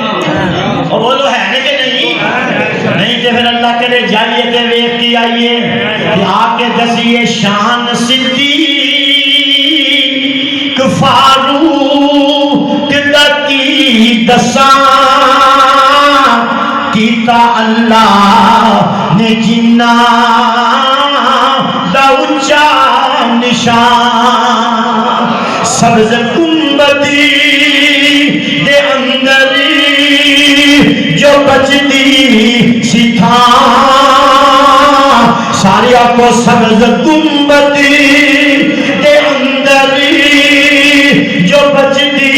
وہ بولو ہے کہ نہیں تو پھر اللہ کرے جائیے تے ویکھ کے آئیے کہ آ کے دسیے شان صدیق فاروق کی دساں کیتا اللہ نے جنہ دا اچا نشان سبز گنبدی دے اندر جو بچتی سی تھان ساری آپ کو سبز گنبدی دے اندر جو بچتی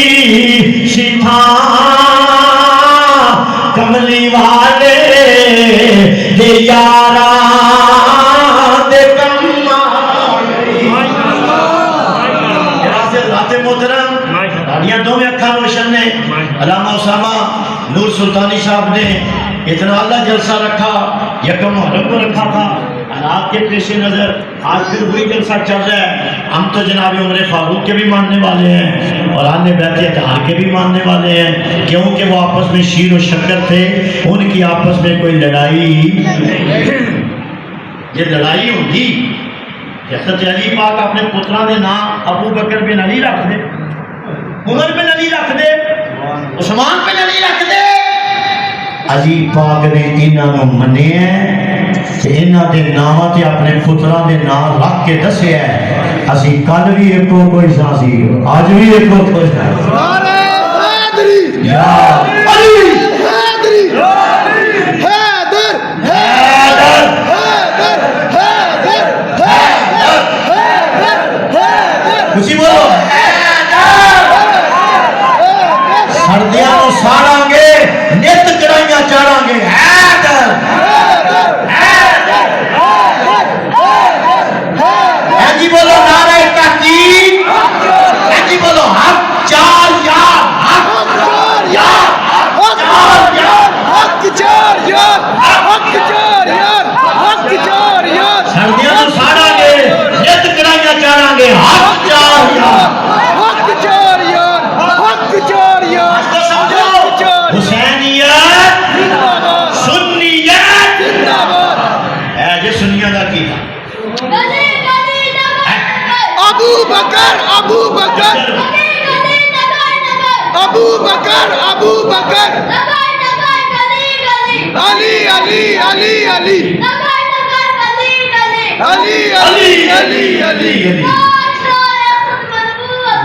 سی تھان کملی والے دے یاراں دے محترم تاڑیاں دو میں اکھا روشن نے علامہ اسامہ نور سلطانی صاحب نے اتنا اللہ جلسہ رکھا یکم محرم کو رکھا تھا حالات کے پیش نظر آج پھر وہی جلسہ چل رہا ہے ہم تو جناب عمر فاروق کے بھی ماننے والے ہیں اور آنے بیت اطہار کے بھی ماننے والے ہیں کیونکہ وہ آپس میں شیر و شکر تھے ان کی آپس میں کوئی لڑائی یہ لڑائی ہوگی حضرت علی پاک اپنے پتروں کے نام ابو بکر بن علی رکھ دے عمر بن علی رکھ دے عثمان بن علی رکھ دے علی پاک نے انہاں منے ہیں کہ انہاں دے نام تے اپنے پتروں دے نام رکھ کے دسیا ہے اسی کل بھی ایک کوئی ساسی اج بھی ایک کوئی ساسی نعرہ حیدری یا علی حیدری حیدر حیدر خوشی بولو سردیاں نو ساڑاں گے نت کرائیاں چاڑاں گے حیدر ہاں جی بولو نعرہ تحقیق ہاں جی بولو حق چار یار حق چار یار حق چار یار حق چار یار حق چار یار حق چار یار سردیاں نو ساڑاں گے نت کرائیاں چاڑاں گے حق چار یار حق چار یار حق چار یار تو سمجھو حسینیت سنیت زندہ باد اے جی سنیاں دا کی تھا ابو بکر ابو بکر ابو بکر ابو بکر علی علی علی علی علی علی علی علی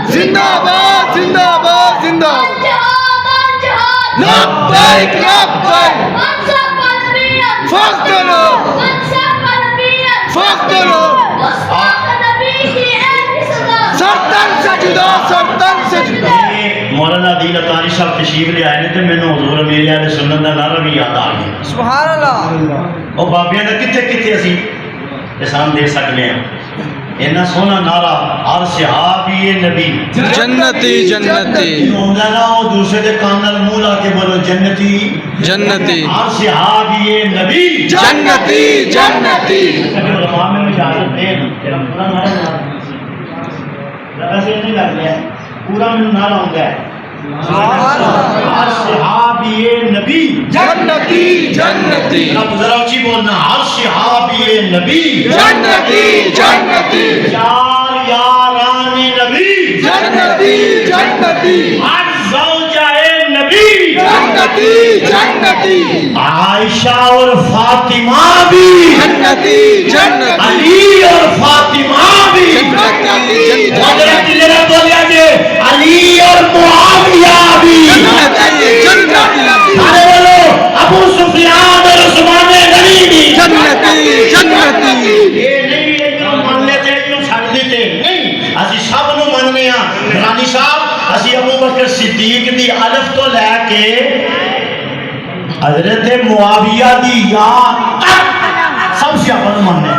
زندہ باد زندہ باد زندہ لبیک لبیک فخرو فخرو سرتن سجدہ سرتن سجدہ مولانا عدیل اطاری صاحب تشریف لے آئے نے تو میں نے حضور میرے اہل سنت دا نعرہ بھی یاد آ گیا سبحان اللہ اور بابیاں دا کتنے کتنے اسی احسان دے سکنے ہیں اینا سونا نعرہ ہر صحابی نبی جنتی جنتی ہوندہ نا وہ دوسرے دے کانل مولا کے بولو جنتی جنتی ہر صحابی نبی جنتی جنتی علماء میں اجازت دے تیرا پورا نعرہ لگا سے نہیں لگ گیا پورا میں نعرہ ہوتا ہے ہر صحابی نبی جنتی جنتی ذرا اچھی بولنا ہر صحابی نبی جنتی جنتی چار یاران نبی جنتی جنتی ہر زوجہ نبی جنتی جنتی عائشہ اور فاطمہ بھی جنتی جنتی علی اور فاطمہ بھی جنتی حضرت جنرل بولیا جے علی اور معاویہ بھی سارے بولو ابو سفیان اور عثمان غنی بھی جنتی جنتی یہ نہیں ہے جو من لیتے جو چھڑ دیتے نہیں اسی سب نو مننے ہاں رانی صاحب اسی ابو بکر صدیق دی الف تو لے کے حضرت معاویہ دی یاد سب سے اپن مننے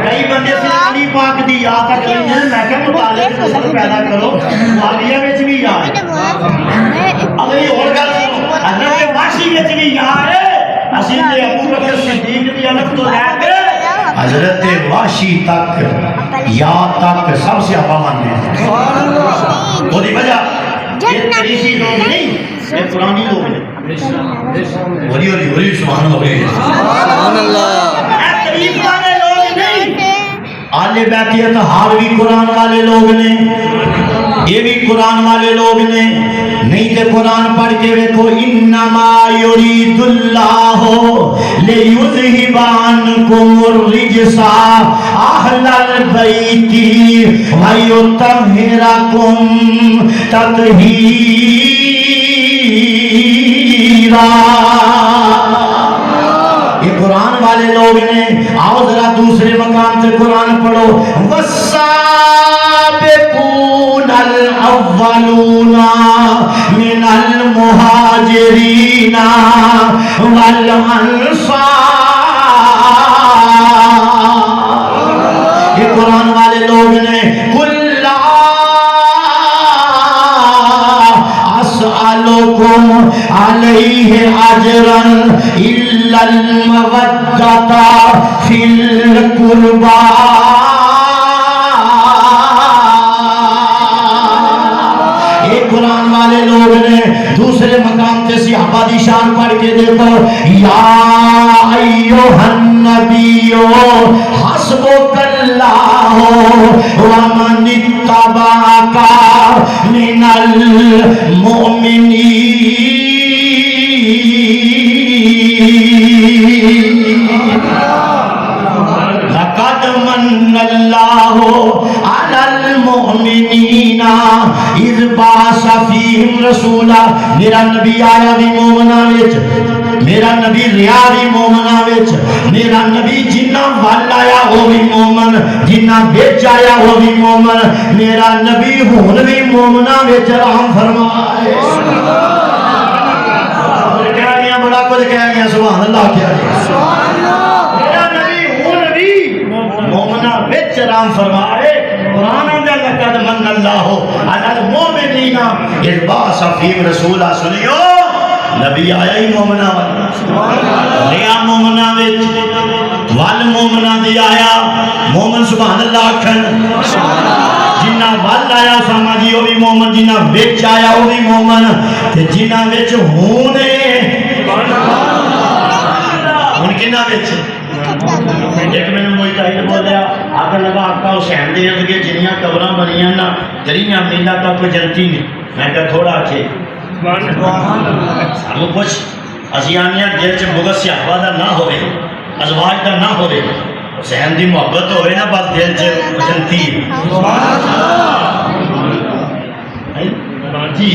کئی بندے سے علی پاک دی یاد تک نہیں ہے میں کہ مطالعے سے سب پیدا کرو معاویہ وچ بھی یاد اگلی اور گل سنو حضرت واشی وچ بھی یاد ہے اسی تے ابو بکر صدیق دی الف تو لے کے حضرت واشی تک یا تک سب سے آپ مانتے ہیں. وہ دی وجہ یہ تاریخی لوگ نہیں، یہ پرانی لوگ ہیں. ولی ولی ولی سبحان اللہ. تاریخ والے لوگ نہیں، آل بیت اطہار بھی قرآن والے لوگ نے، یہ بھی قرآن والے لوگ نے. نہیں تے قرآن پڑھ کے ویکھو انما یرید اللہ لیذھب عنکم الرجس اہل البیت ویطہرکم تطہیرا. یہ قرآن والے لوگ نے. آؤ ذرا دوسرے مقام سے قرآن پڑھو. والسابقون الاولون من المہاجرین والانصار. یہ قرآن والے لوگ نے. کلا اسألکم علیہ اجرا الا المودۃ فی القربى. ایک قرآن والے لوگ نے دوسرے مقام سے صحابہ دی شان پڑھ کے دیکھو. یا ایھا النبی حسبک اللہ ومن اتبعک من المؤمنین. لقد من اللہ علی المؤمنین اذ بعث فیہم رسولا. میرا نبی آیا بھی مومناں وچ، میرا نبی رہا بھی مومناں وچ. میرا نبی جنہ وال آیا وہ بھی مومن، جنہ وچ آیا وہ بھی مومن. میرا نبی ہن بھی مومناں وچ رحم فرمائے. کہہ گیا بڑا کچھ کہہ گیا. سبحان اللہ. کیا میرا نبی ہن بھی مومناں وچ رحم فرمائے. قرآن اندر لقد من اللہ علی المؤمنین اذ بعث فیہم رسولا. سنیو نبی آیا ہی مومناں لیا مومناں وچ وال مومناں دی آیا. مومن سبحان اللہ آکھن. جنہ وال آیا اسامہ جی وہ بھی مومن، جنہ وچ آیا وہ بھی مومن، تے جنہ وچ ہونے ہن کنہ وچ. ایک میں نے مجتہد بولیا آگے لگا آقا حسین دے ارد گرد جنیاں قبراں بنیاں نا جڑیاں میلا تک کوئی جنتی نہیں. میں کہا تھوڑا آکھے سانو کچھ اسی آنے دل چ بغض صحابہ دا نہ ہوئے، ازواج دا نہ ہوئے، حسین دی محبت ہوئے نا بس دل چ جنتی جی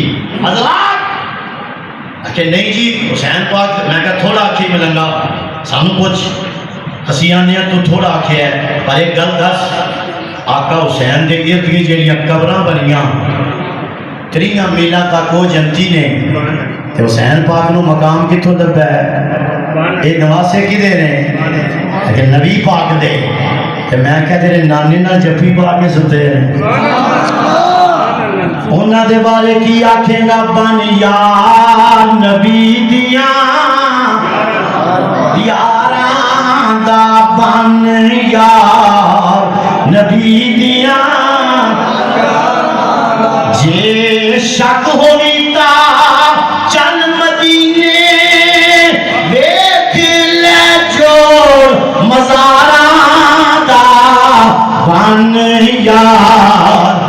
حضرات. کہ نہیں جی حسین پاک. میں کہا تھوڑا آکھے ملنگا سانو کچھ ہسیاں تو تھوڑا آکھیا ہے. پر ایک گل دس آقا حسین دے ارد گرد جڑیاں قبراں بنیاں تریاں میلاں تک وہ جنتی نے، تے حسین پاک نو مقام کتھوں دبا ہے؟ یہ نواسے کدے نے؟ کہ نبی پاک دے. تے میں کہا تیرے نانے نال جفی پا کے ستے ہیں. انہاں دے بارے کی آکھے گا؟ بن یا نبی دیاں یاراں دا بن یار نبی دیاں. جے شک ہوئی تا چل مدینے ویکھ لے جو مزاراں دا بن یار.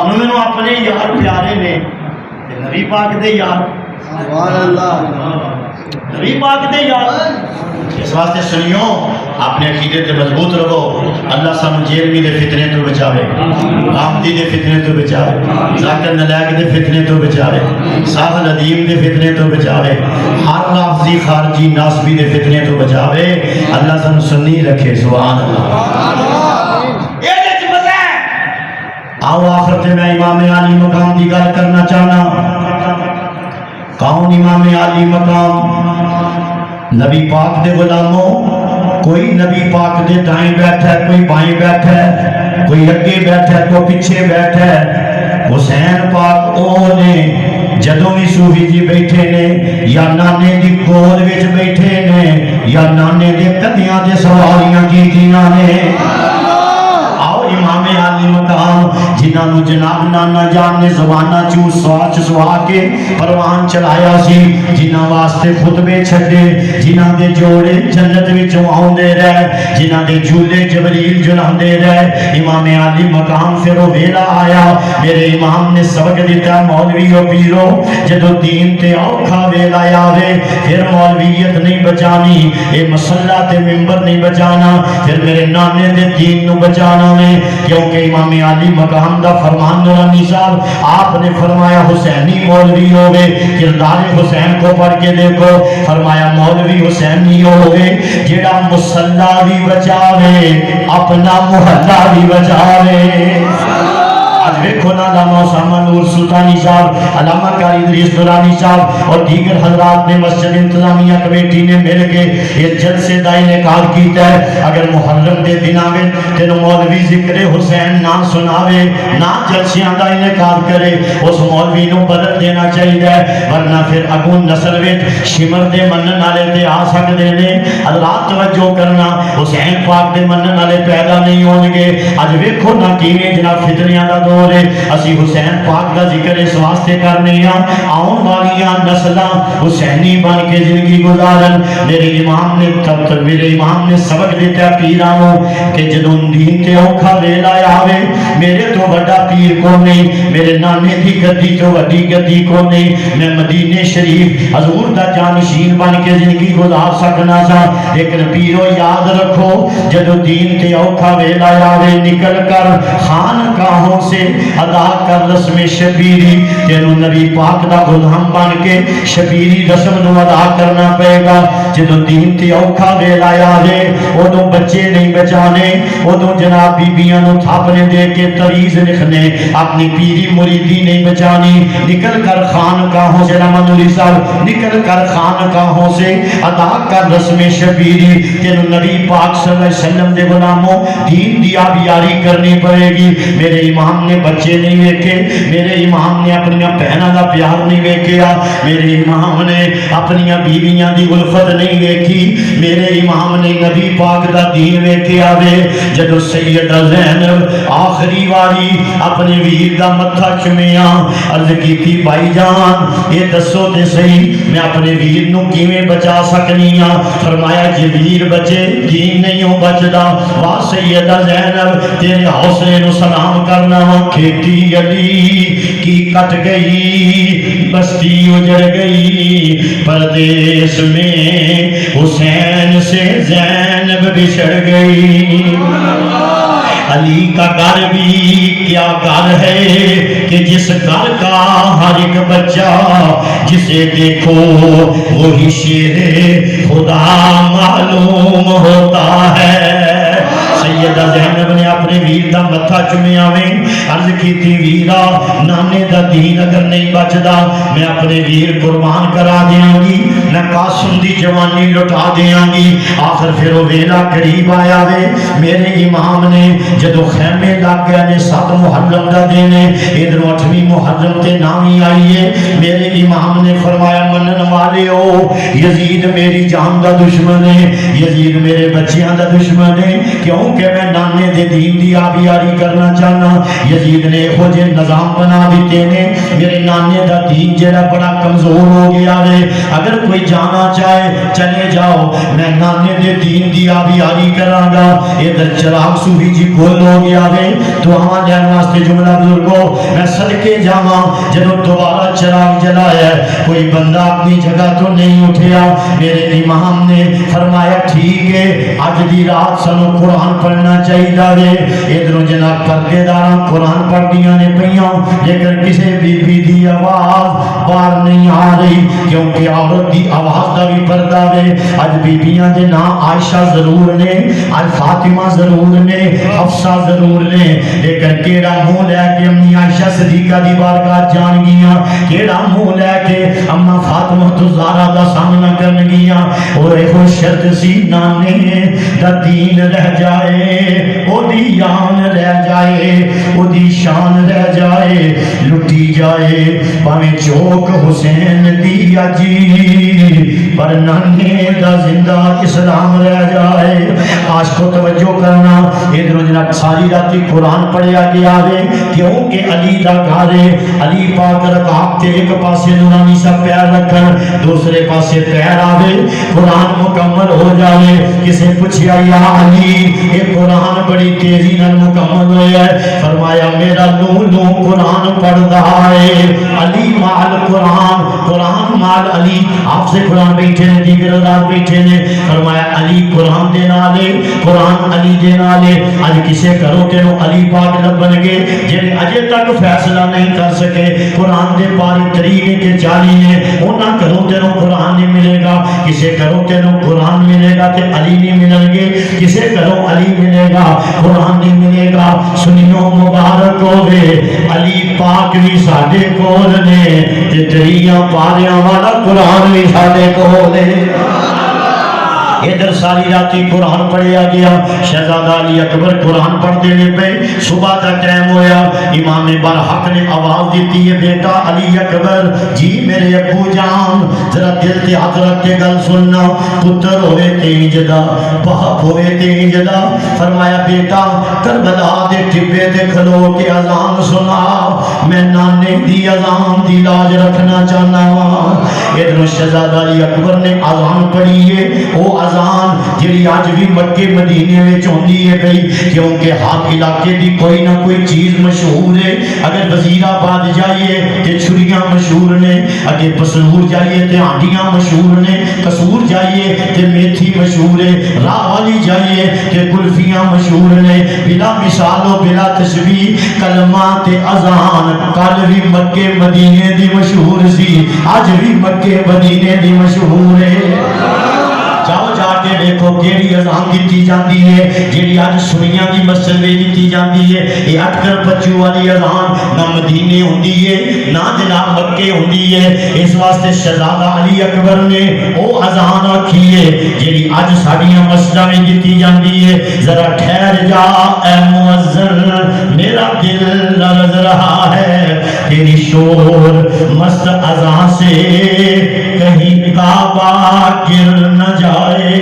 میں اپنے یار پیارے نے نبی پاک دے یار. نبی پاک دے یار. اس واسطے سنیو اپنے عقیدے تے مضبوط رہو. اللہ سانو جیلمی دے فتنے تو بچاوے، آمدی دے فتنے تو بچاوے، ذاکر نلائق دے فتنے تو بچاوے، ساحل عدیم دے فتنے تو بچاوے، ہر لفظی خارجی ناسبی دے فتنے تو بچاوے. اللہ سانو سنی رکھے. سبحان اللہ. آؤ آخر سے میں امام عالی مقام کی گل کرنا چاہنا. کون امام عالی مقام؟ نبی پاک دے غلاموں. کوئی نبی پاک دے دائیں بیٹھا ہے، کوئی بائیں بیٹھا ہے، کوئی اگے بیٹھا ہے، کوئی پیچھے بیٹھا ہے. حسین پاک او نے جدوں بھی صوفی جی بیٹھے نے یا نانے دی گود وچ بیٹھے نے یا نانے دے کدیاں دے سواریاں کیتیاں نے آؤ امام عالی مقام جنہاں نو جناب نانا جان نے زبانہ چسوا کے پروان چلایا سی جنہاں واسطے خطبے چھڈے جنہاں دے جوڑے جنت وچوں آوندے رہے جنہاں دے جھولے جبریل جھلاندے رہے امام عالی مقام پھر وہ ویلا آیا میرے امام نے سبق دیتا مولوی و پیرو جدو دین تے اوکھا ویلا آوے پھر مولویت نہیں بچانی اے مسلح تے ممبر نہیں بچانا پھر میرے نانے دے دین نو بچانا میں کیونکہ امام عالی مقام دا فرمان نورانی صاحب آپ نے فرمایا حسینی مولوی ہوگے کردار حسین کو پڑھ کے دیکھو فرمایا مولوی حسینی ہوگے جڑا مسلح بھی بچاوے اپنا محلہ بھی بچاوے آج ویکھو نا علامہ اسامہ نور سلطانی صاحب علامہ قاری ادریس دورانی صاحب اور دیگر حضرات نے مسجد انتظامیہ کمیٹی نے مل کے اس جلسے دا انعقاد کیتا ہے اگر محرم دے دن آوے تینو مولوی ذکر حسین نہ سناوے نہ جلسیاں دا انعقاد کرے اس مولوی نو بدل دینا چاہیے ورنہ پھر اگوں نسل وچ شمر دے منن والے تے آ سکدے نے حضرات توجہ کرنا حسین پاک دے منن والے پیدا نہیں ہون گے اج ویکھو نا کیویں جناب فتنیاں دا دور ہے اسی حسین پاک دا ذکر اس واسطے کرنے ہاں آؤن والیاں نسلاں حسینی بن کے زندگی گزارن میرے امام نے سبق دیتا پیرانوں کہ جدوں دین تے اوکھا ویلا آوے میرے تو بڑا پیر کو نہیں میرے نانے دی گدی تو وڈی گدی کو نہیں میں مدینے شریف حضور دا جانشین بن کے زندگی گزار سکنا سا لیکن پیرو یاد رکھو جدوں دین تے اوکھا ویلا آوے نکل کر خانقاہوں سے ادا کر رسم شبیری تینو نبی پاک دا غلام بن کے شبیری رسم نو ادا کرنا پڑے گا جدو دین تے اوکھا ویلا آوے ادو بچے نہیں بچانے ادو جناب بیبیاں نو تھاپنے دے کے تریز لکھنے اپنی پیری مریدی نہیں بچانی نکل کر خانقاہوں سے علامہ نوری صاحب نکل کر خانقاہوں سے ادا کر رسم شبیری تینو نبی پاک صلی اللہ علیہ وسلم دے غلاموں دین دی آبیاری کرنی پڑے گی میرے امام نے بچے نہیں ویکھے میرے امام نے اپنی بہناں دا پیار نہیں ویکھیا میرے امام نے اپنی بیویاں دی الفت نہیں ویکھی میرے امام نے نبی پاک دا دین ویکھیا وے جدو سیدہ زینب آخری واری اپنے ویر دا متھا چومیا عرض کیتی بھائی جان یہ دسو تے صحیح میں اپنے ویر نو کیویں بچا سکنی ہاں فرمایا جے ویر بچے دین نہیں ہو بچدا واہ سیدہ زینب تیرے حوصلے نو سلام کرنا کھیتی علی کی کٹ گئی بستی اجڑ گئی پردیس میں حسین سے زینب بچھڑ گئی علی کا گھر بھی کیا گھر ہے کہ جس گھر کا ہر ایک بچہ جسے دیکھو وہی شیر خدا معلوم ہوتا ہے سیدہ زینب نے اپنے ویر دا متھا چومیا میں عرض کیتی ویرا نانے دا دین اگر نہیں بچدا میں اپنے ویر قربان کرا دیاں گی میں قاسم دی جوانی لٹا دیاں گی آخر پھر وہ ویلا قریب آیا وے میرے امام نے جدو خیمے لگ گیا نے 7 محرم دا دینے ادھر 8ویں محرم تے نامی آئیے میرے امام نے فرمایا منن والے ہو یزید میری جان دا دشمن ہے یزید میرے بچیاں دا دشمن ہے کیوں کہ میں نانے دے دین دی آبیاری کرنا چاہنا یزید نے ہو جے نظام بنا دیتے نے میرے نانے دا دین جڑا بڑا کمزور ہو گیا ہے اگر کوئی جانا چاہے چلے جاؤ میں نانے دے دین دی آبیاری کراں گا ادھر چراغ صوفی جی کھول ہو گیا ہے دعا دین واسطے جملہ بزرگو میں صدقے جاواں جدوں دوبارہ چراغ جلایا کوئی بندہ اپنی جگہ تو نہیں اٹھیا میرے امام نے فرمایا ٹھیک ہے اج دی رات سنو قرآن پڑھنا چاہیے وے ادھروں جناب پردے داراں قرآن پڑھدیاں نے پیاں لیکن کسی بی بی دی آواز باہر نہیں آ رہی کیونکہ عورت دی آواز دا بھی پردہ وے اج بیبیاں دے نام عائشہ ضرور نے اج فاطمہ ضرور نے حفصہ ضرور نے لیکن کیڑا منہ لے کے امی عائشہ صدیقہ دی بارگاہ جان گیاں کیڑا منہ لے کے اما فاطمہ زارا دا سامنا کرن گیا اور ایہو شرط سی نانے دا دین رہ جائے او دی یان رہ جائے او دی شان رہ جائے لٹی جائے پاویں چوک حسین دی جی پر نانے دا زندہ اسلام رہ جائے آج کو توجہ کرنا ادھر جناب ساری راتی قرآن پڑھیا گیا ہے کیونکہ علی دا گھارے علی پاک رکعت تے ایک پاسے نورانی سا پیر رکھن دوسرے پاسے پیر آوے قرآن مکمل ہو جائے کسے پوچھیا یا علی یہ قرآن بڑی تیزی نال مکمل ہویا ہے فرمایا میرا نو قرآن پڑھدا ہے علی مال قرآن قرآن مال علی آپ سے قرآن بیٹھے نے دیگر رات بیٹھے نے فرمایا علی قرآن دے نالے قرآن علی دے نالے آج کسے کرو تینوں علی پاک لبن گے جنہیں اجے تک فیصلہ نہیں کر سکے قرآن دے پاری طریقے کے جالی نے انہاں کرو تینوں قرآن نہیں ملے گا کسے کرو تینوں قرآن ملے گا تے علی نہیں ملیں گے کسے کرو علی ملے گا قرآن نہیں ملے گا سنیوں مبارک ہوئے علی پاک بھی ساڑھے کول نے تے تریاں پاریاں والا قرآن بھی ساڑھے کول نے ادھر ساری راتی قرآن پڑھیا گیا شہزادہ علی اکبر قرآن پڑھ دینے پہ صبح کا ٹائم ہویا امام برحق نے آواز دیتی ہے بیٹا علی اکبر جی میرے ابو جان ذرا دل تے ہاتھ رکھ کے گل سننا پتر ہوئے تینج دا باپ ہوئے تینج دا فرمایا بیٹا کربلا دے ٹبے تے کھلو کے اذان سنا میں نانے دی اذان دی لاج رکھنا چاہنا ادھر شہزادہ علی اکبر نے اذان پڑھی ہے وہ اذان جڑی آج بھی مکے مدینے میں چوندی ہے بھئی کیونکہ ہر علاقے دی کوئی نہ کوئی چیز مشہور ہے اگر وزیر آباد جائیے تے چھریاں مشہور نے اگر پسرور جائیے تے ہانڈیاں مشہور نے قصور جائیے تے میتھی مشہور ہے راہ والی جائیے تے کلفیاں مشہور نے بلا مثال و بلا تشبیہ کلمات اذان کل بھی مکے مدینے دی مشہور سی آج بھی مکے مدینے دی مشہور ہے جاؤ جا کے دیکھو کیڑی اذان دیتی جاندی ہے جیڑی آج سنیاں دی مسجد میں دیتی جاندی ہے یہ اٹکر پچو والی اذان نہ مدینے ہوندی ہے نہ جناب مکے ہوندی ہے اس واسطے شہزادہ علی اکبر نے وہ اذان رکھی ہے جیڑی آج ساڑیاں مسجدوں میں دیتی جاندی ہے ذرا ٹھہر جا اے مؤذن میرا دل لرز رہا ہے تیری شور مست اذان سے کہیں کعبہ گر نہ جائے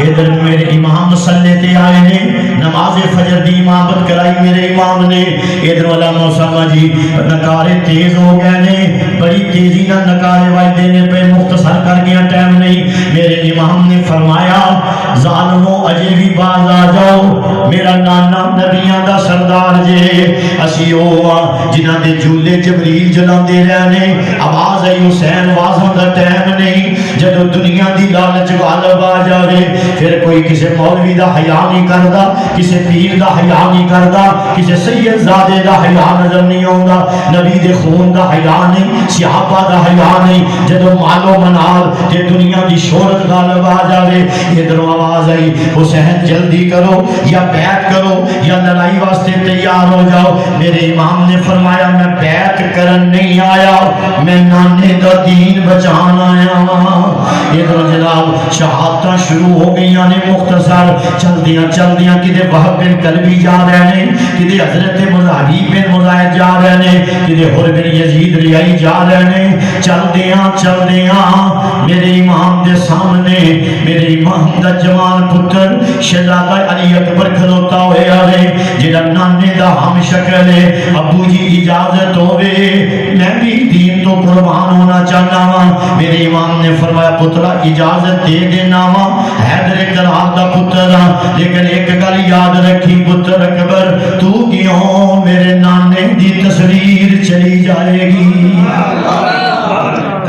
ادھر میرے امام مسلے تے آئے نے نماز فجر دی امامت کرائی میرے امام نے ادھر والا موسیٰ جی نکارے تیز ہو گئے نے بڑی تیزی نہ نکارے وائی دینے پہ مختصر کر گیا ٹائم نہیں میرے امام نے فرمایا ظالموں اجے بھی باز آ جاؤ میرا نانا نبیاں دا سردار جے اسی ہوا جنہ دے جھولے جبریل جلان دے رہنے آواز ہے حسین وازوں دا ٹائم نہیں جدو دنیا دی لالچ غالب آ جاوے پھر کوئی کسے مولوی دا حیا نہیں کردا کسے پیر دا حیا نہیں کردا کسے سید زادے دا حیا نظر نہیں آوندا نبی دے خون دا حیا نہیں صحابہ دا حیا نہیں جدو مال و منال تے دنیا دی شہرت غالب آ جاوے ادھر آواز آئی حسین جلدی کرو یا بیعت کرو یا لڑائی واسطے تیار ہو جاؤ میرے امام نے فرمایا میں بیعت کرن نہیں آیا میں نانے دا دین بچان آیا ادھر جناب شہادتاں شروع ہو گئی نے مختصر چل دیاں کدے وہب بن کلبی جا رہے ہیں کدے حضرت مظاہری بن مظاہر جا رہے ہیں کدے حر بن یزید ریائی جا رہے ہیں چل دیاں میرے امام دے سامنے میرے امام دا جوان پتر شہزادہ علی اکبر کھلوتا ہوئے آوے جڑا نانے دا ہم شکل ہے ابو جی اجازت ہوئے میں بھی دین تو قربان ہونا چاہنا ہوں میرے امام نے فرمایا پترا اجازت دے دینا ہوں حیدر کرار دا پتر ہاں لیکن ایک گل یاد رکھی پتر اکبر تو کیوں میرے نانے دی تصویر چلی جائے گی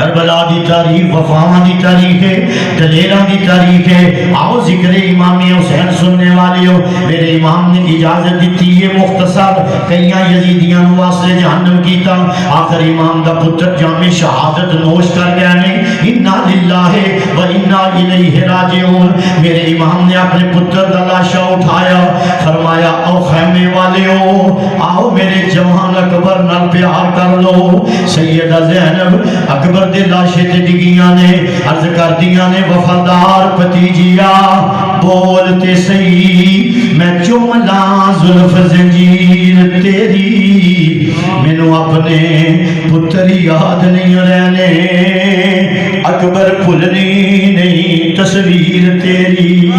کربلا دی تاریخ وفاواں دی تاریخ ہے دلیراں دی تاریخ ہے آؤ ذکر امام حسین سننے والے ہو میرے امام نے اجازت دیتی ہے مختصر کئیاں یزیدیاں نو واسطے جہنم کیتا آخر امام دا پتر جامع شہادت نوش کر گیا نے انا للہ و انا الیہ راجعون میرے امام نے اپنے پتر دا لاشا اٹھایا فرمایا او خیمے والے ہو آؤ میرے جوان اکبر نال پیار کر لو سیدہ زینب اکبر دے لاشے تے ڈگیاں نے عرض کر دیاں نے وفادار پتیجیا بولتے صحیح میں چوملا زلف زنجیر تیری مینوں اپنے پتر یاد نہیں رہنے اکبر بھولنی نہیں تصویر تیری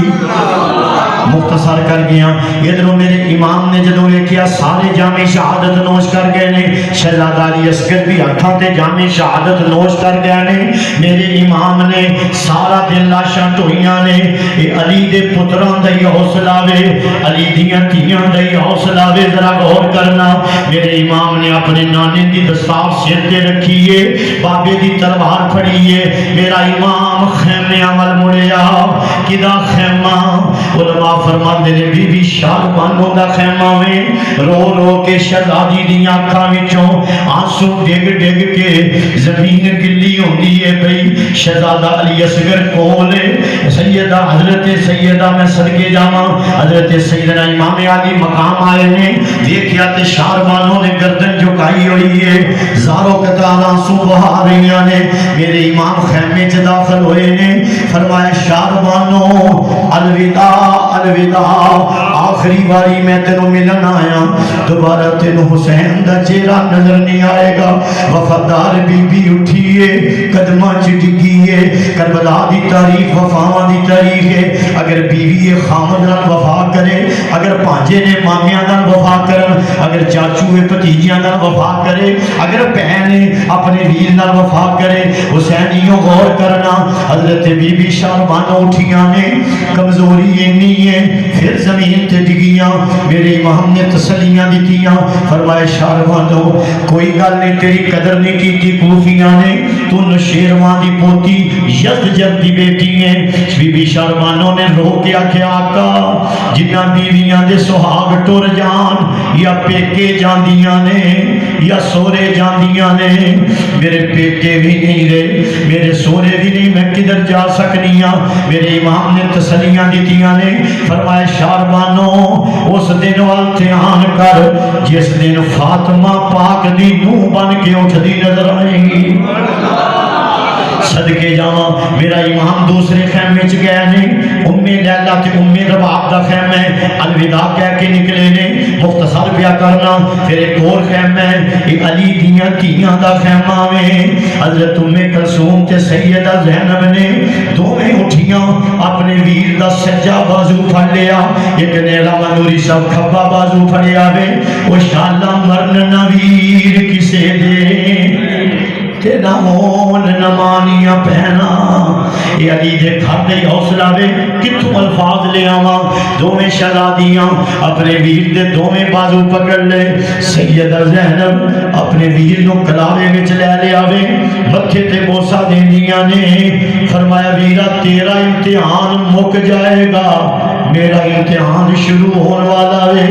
مختصر کر گیا ادھروں میرے امام نے جدوں ویکھیا سارے جامع شہادت نوش کر گئے نے شہزادہ علی اصغر بھی ہتھاں تے جامع شہادت نوش کر گئے نے میرے امام نے سارا دن لاشاں ٹوئیاں نے اے علی دے پتراں دا ہی حوصلہ وے علی دیاں دھیاں دا ہی حوصلہ وے ذرا غور کرنا میرے امام نے اپنے نانے دی دستار سر تے رکھیے بابے دی تلوار پھڑیے میرا امام خیمے عمل مڑیا کدا خیمہ علماء فرماندے نے بی بی شاہ بانو دا خیمہ میں رو رو کے شہزادی دی آنکھاں وچوں آنسو ڈگ ڈگ کے زمین گلی ہوندی ہے بھئی شہزادہ علی اصغر کول سیدہ حضرت سیدہ میں صدقے جاواں حضرت سیدنا امام علی مقام آئے نے دیکھیا تے شاہ بانو نے گردن جھکائی ہوئی ہے زاروں قطار آنسو بہا رہیاں نے میرے امام خیمے چ داخل ہوئے نے فرمایا شاہ بانو الوداع الوداع آخری باری میں تینوں ملن آیا دوبارہ تینوں حسین دا چہرہ نظر نہیں آئے گا وفادار بی بی اٹھیے قدمہ چٹکیے کربلا دی تاریخ وفاواں دی تاریخ ہے اگر بیوی خامد نال وفا کرے اگر پانجے نے مامیاں نال وفا کرن اگر چاچو بھتیجیاں نال وفا کرے اگر بہن اپنے ویر نال وفا کرے حسینیوں غور کرنا حضرت بی بی شاہ بانو اٹھیاں نے کمزوری اینی ہے پھر زمین تے ڈگیاں میرے امام نے تسلیاں دیتیاں فرمائے شاہرواں دو کوئی گل نہیں تیری قدر نہیں کی تھی کوفیاں نے تو نشیروان دی پوتی یزدجر دی بیٹی ہے بی بی شاہروانوں نے رو کے آکھے آقا جنہ بیویاں دے سہاگ ٹور جان یا پیکے جاندیاں نے یا سورے جاندیاں نے میرے پیکے بھی نہیں رہے میرے سورے بھی نہیں میں کدھر جا سکنیاں میرے امام نے تسلیاں دیتیاں نے فرمائے شاربانو اس دن والتحان کر جس دن فاطمہ پاک دی نو بن کے اٹھ دی نظر آئیں گی صدقے جاواں میرا امام دوسرے خیمے چ گئے نے ام لیلا تے ام رباب دا خیمہ ہے الوداع کہہ کے نکلے نے مختصر پیا کرنا پھر ایک اور خیمہ ہے یہ علی دیاں دھیاں دا خیمہ میں حضرت ام کلثوم تے سیدہ زینب نے دوویں اٹھیاں اپنے ویر دا سجا بازو پھڑ لیا ایک نے علامہ نوری صاحب کھبا بازو پھڑیا وے او شالا مرن نہ ویر کسے دے تے نہ مول نہ مانیاں پہنا یہ علی دے گھر دے حوصلہ وے کتوں الفاظ لے آواں دوویں شہزادیاں اپنے ویر دے دوویں بازو پکڑ لے سیدہ زینب اپنے ویر نو کلاوے وچ لے لیا وے متھے تے بوسا دیندیاں نے فرمایا ویرا تیرا امتحان مک جائے گا میرا امتحان شروع ہونے والا وے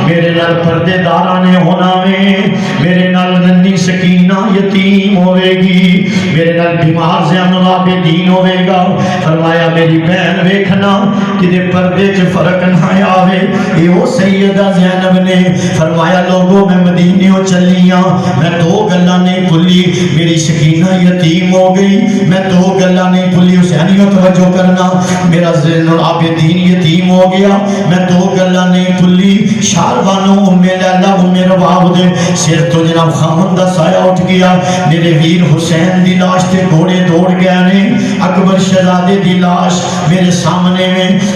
میرے نال پردے داراں نے ہونا وے میرے نال ننھی سکینہ یتیم ہوئے گی میرے نال بیمار زین العابدین ہوئے گا فرمایا میری بہن ویکھنا کہ پردے چ فرق نہ آوے اے او سیدہ زینب نے فرمایا لوگوں میں مدینے چلیاں میں دو گلاں نہیں بھولی میری سکینہ یتیم ہو گئی میں دو گلاں نہیں بھولی حسینیوں توجہ کرنا میرا زین العابدین یتیم ہو گیا میں دو گلاں نہیں بھولی شاربانو ام لیلا ام رباب دے سر تو جناب خامن دا سایہ اٹھ گیا میرے ویر حسین دی لاش تے گھوڑے دوڑ گئے نے اکبر شہزادے دی لاش میرے سامنے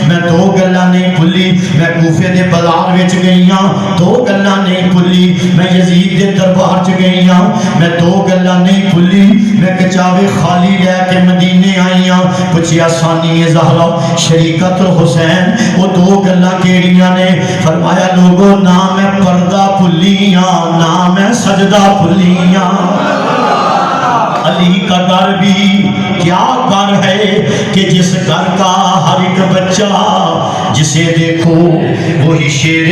میں دو گلاں نہیں بھولی میں کوفے دے بازار وچ گئیاں دو گلاں نہیں بھولی میں یزید دے دربار چ گئیاں میں دو گلاں نہیں بھولی میں کچاوے خالی لے کے مدینے آئیاں پوچھیا ثانی زہرا شریکت حسین وہ دو گلاں کیڑیاں نے فرمایا لوگوں نہ میں پردہ بھولیاں نہ میں سجدہ بھولیاں علی کا گھر بھی کیا گھر ہے کہ جس گھر کا ہر ایک بچہ جسے دیکھو وہی شیر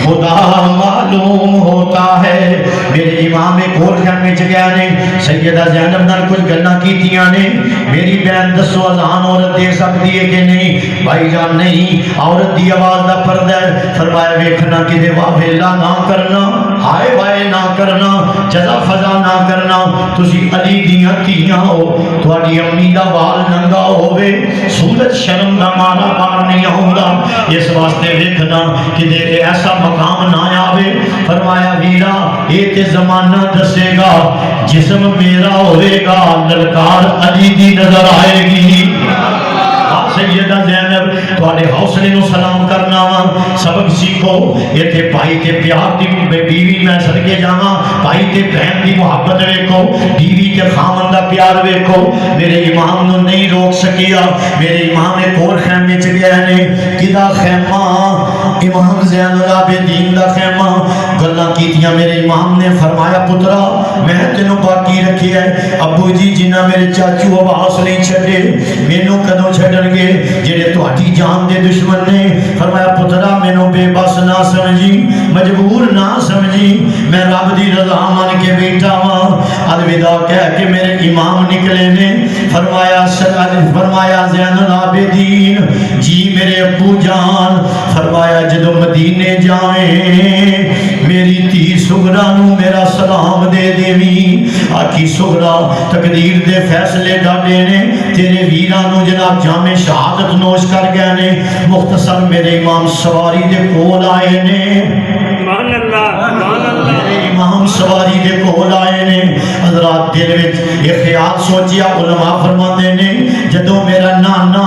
خدا معلوم ہوتا ہے میرے امام ایک اور خیمے چ گیا نے سیدہ زینب نال کچھ گلاں کیتیاں نے میری بہن دسو اذان عورت دے سکتی ہے کہ نہیں بھائی جان نہیں عورت دی آواز دا پردہ ہے فرمایا ویکھنا کہ دے واویلا نہ کرنا ہائے وائے نہ کرنا جزا فضا نہ کرنا تسی علی دیاں دھیاں ہو تہاڈی امی دا وال ننگا ہووے سورج شرم دا مارا باہر نہیں آوندا اس واسطے ویکھنا کہ ایسا مقام نہ آوے فرمایا ویرا یہ تے زمانہ دسے گا جسم میرا ہوئے گا للکار علی دی نظر آئے گی سیدہ زینب تھوڑے حوصلے نو سلام کرنا وا سبق سیکھو یہ تے بھائی تے پیار دی بیوی میں صدقے جاواں بھائی تے بہن دی محبت ویکھو بیوی تے خاوند دا پیار ویکھو میرے امام نو نہیں روک سکیا میرے امام ایک اور خیمے چ گئے نے کدا خیمہ امام زین العابدین دا خیمہ گلاں کیتیاں میرے امام نے فرمایا پترا میں تینوں باقی رکھیا ہے ابو جی جنہ میرے چاچو عباس نہیں چھڈے مینوں کدوں چھڈن گے جڑے تہاڈی جان دے دشمن نے فرمایا پترا مینوں بے بس نہ سمجھی مجبور نہ سمجھی میں رب دی رضا مان کے بیٹھا ہاں الوداع کہہ کے میرے امام نکلے نے فرمایا زین العابدین جی میرے ابو جان فرمایا جدو مدینے جائیں میری تھی سغرا نو میرا سلام دے دیویں آکھی سغرا تقدیر دے فیصلے ڈاڈے نے تیرے ویرانو جناب جامع شہادت نوش کر گئے نے مختصر میرے امام سواری دے کول آئے نے سبحان اللہ سبحان اللہ میرے امام سواری دے کول آئے نے حضرات دل وچ یہ خیال سوچیا علماء فرماندے نے جدوں میرا نانا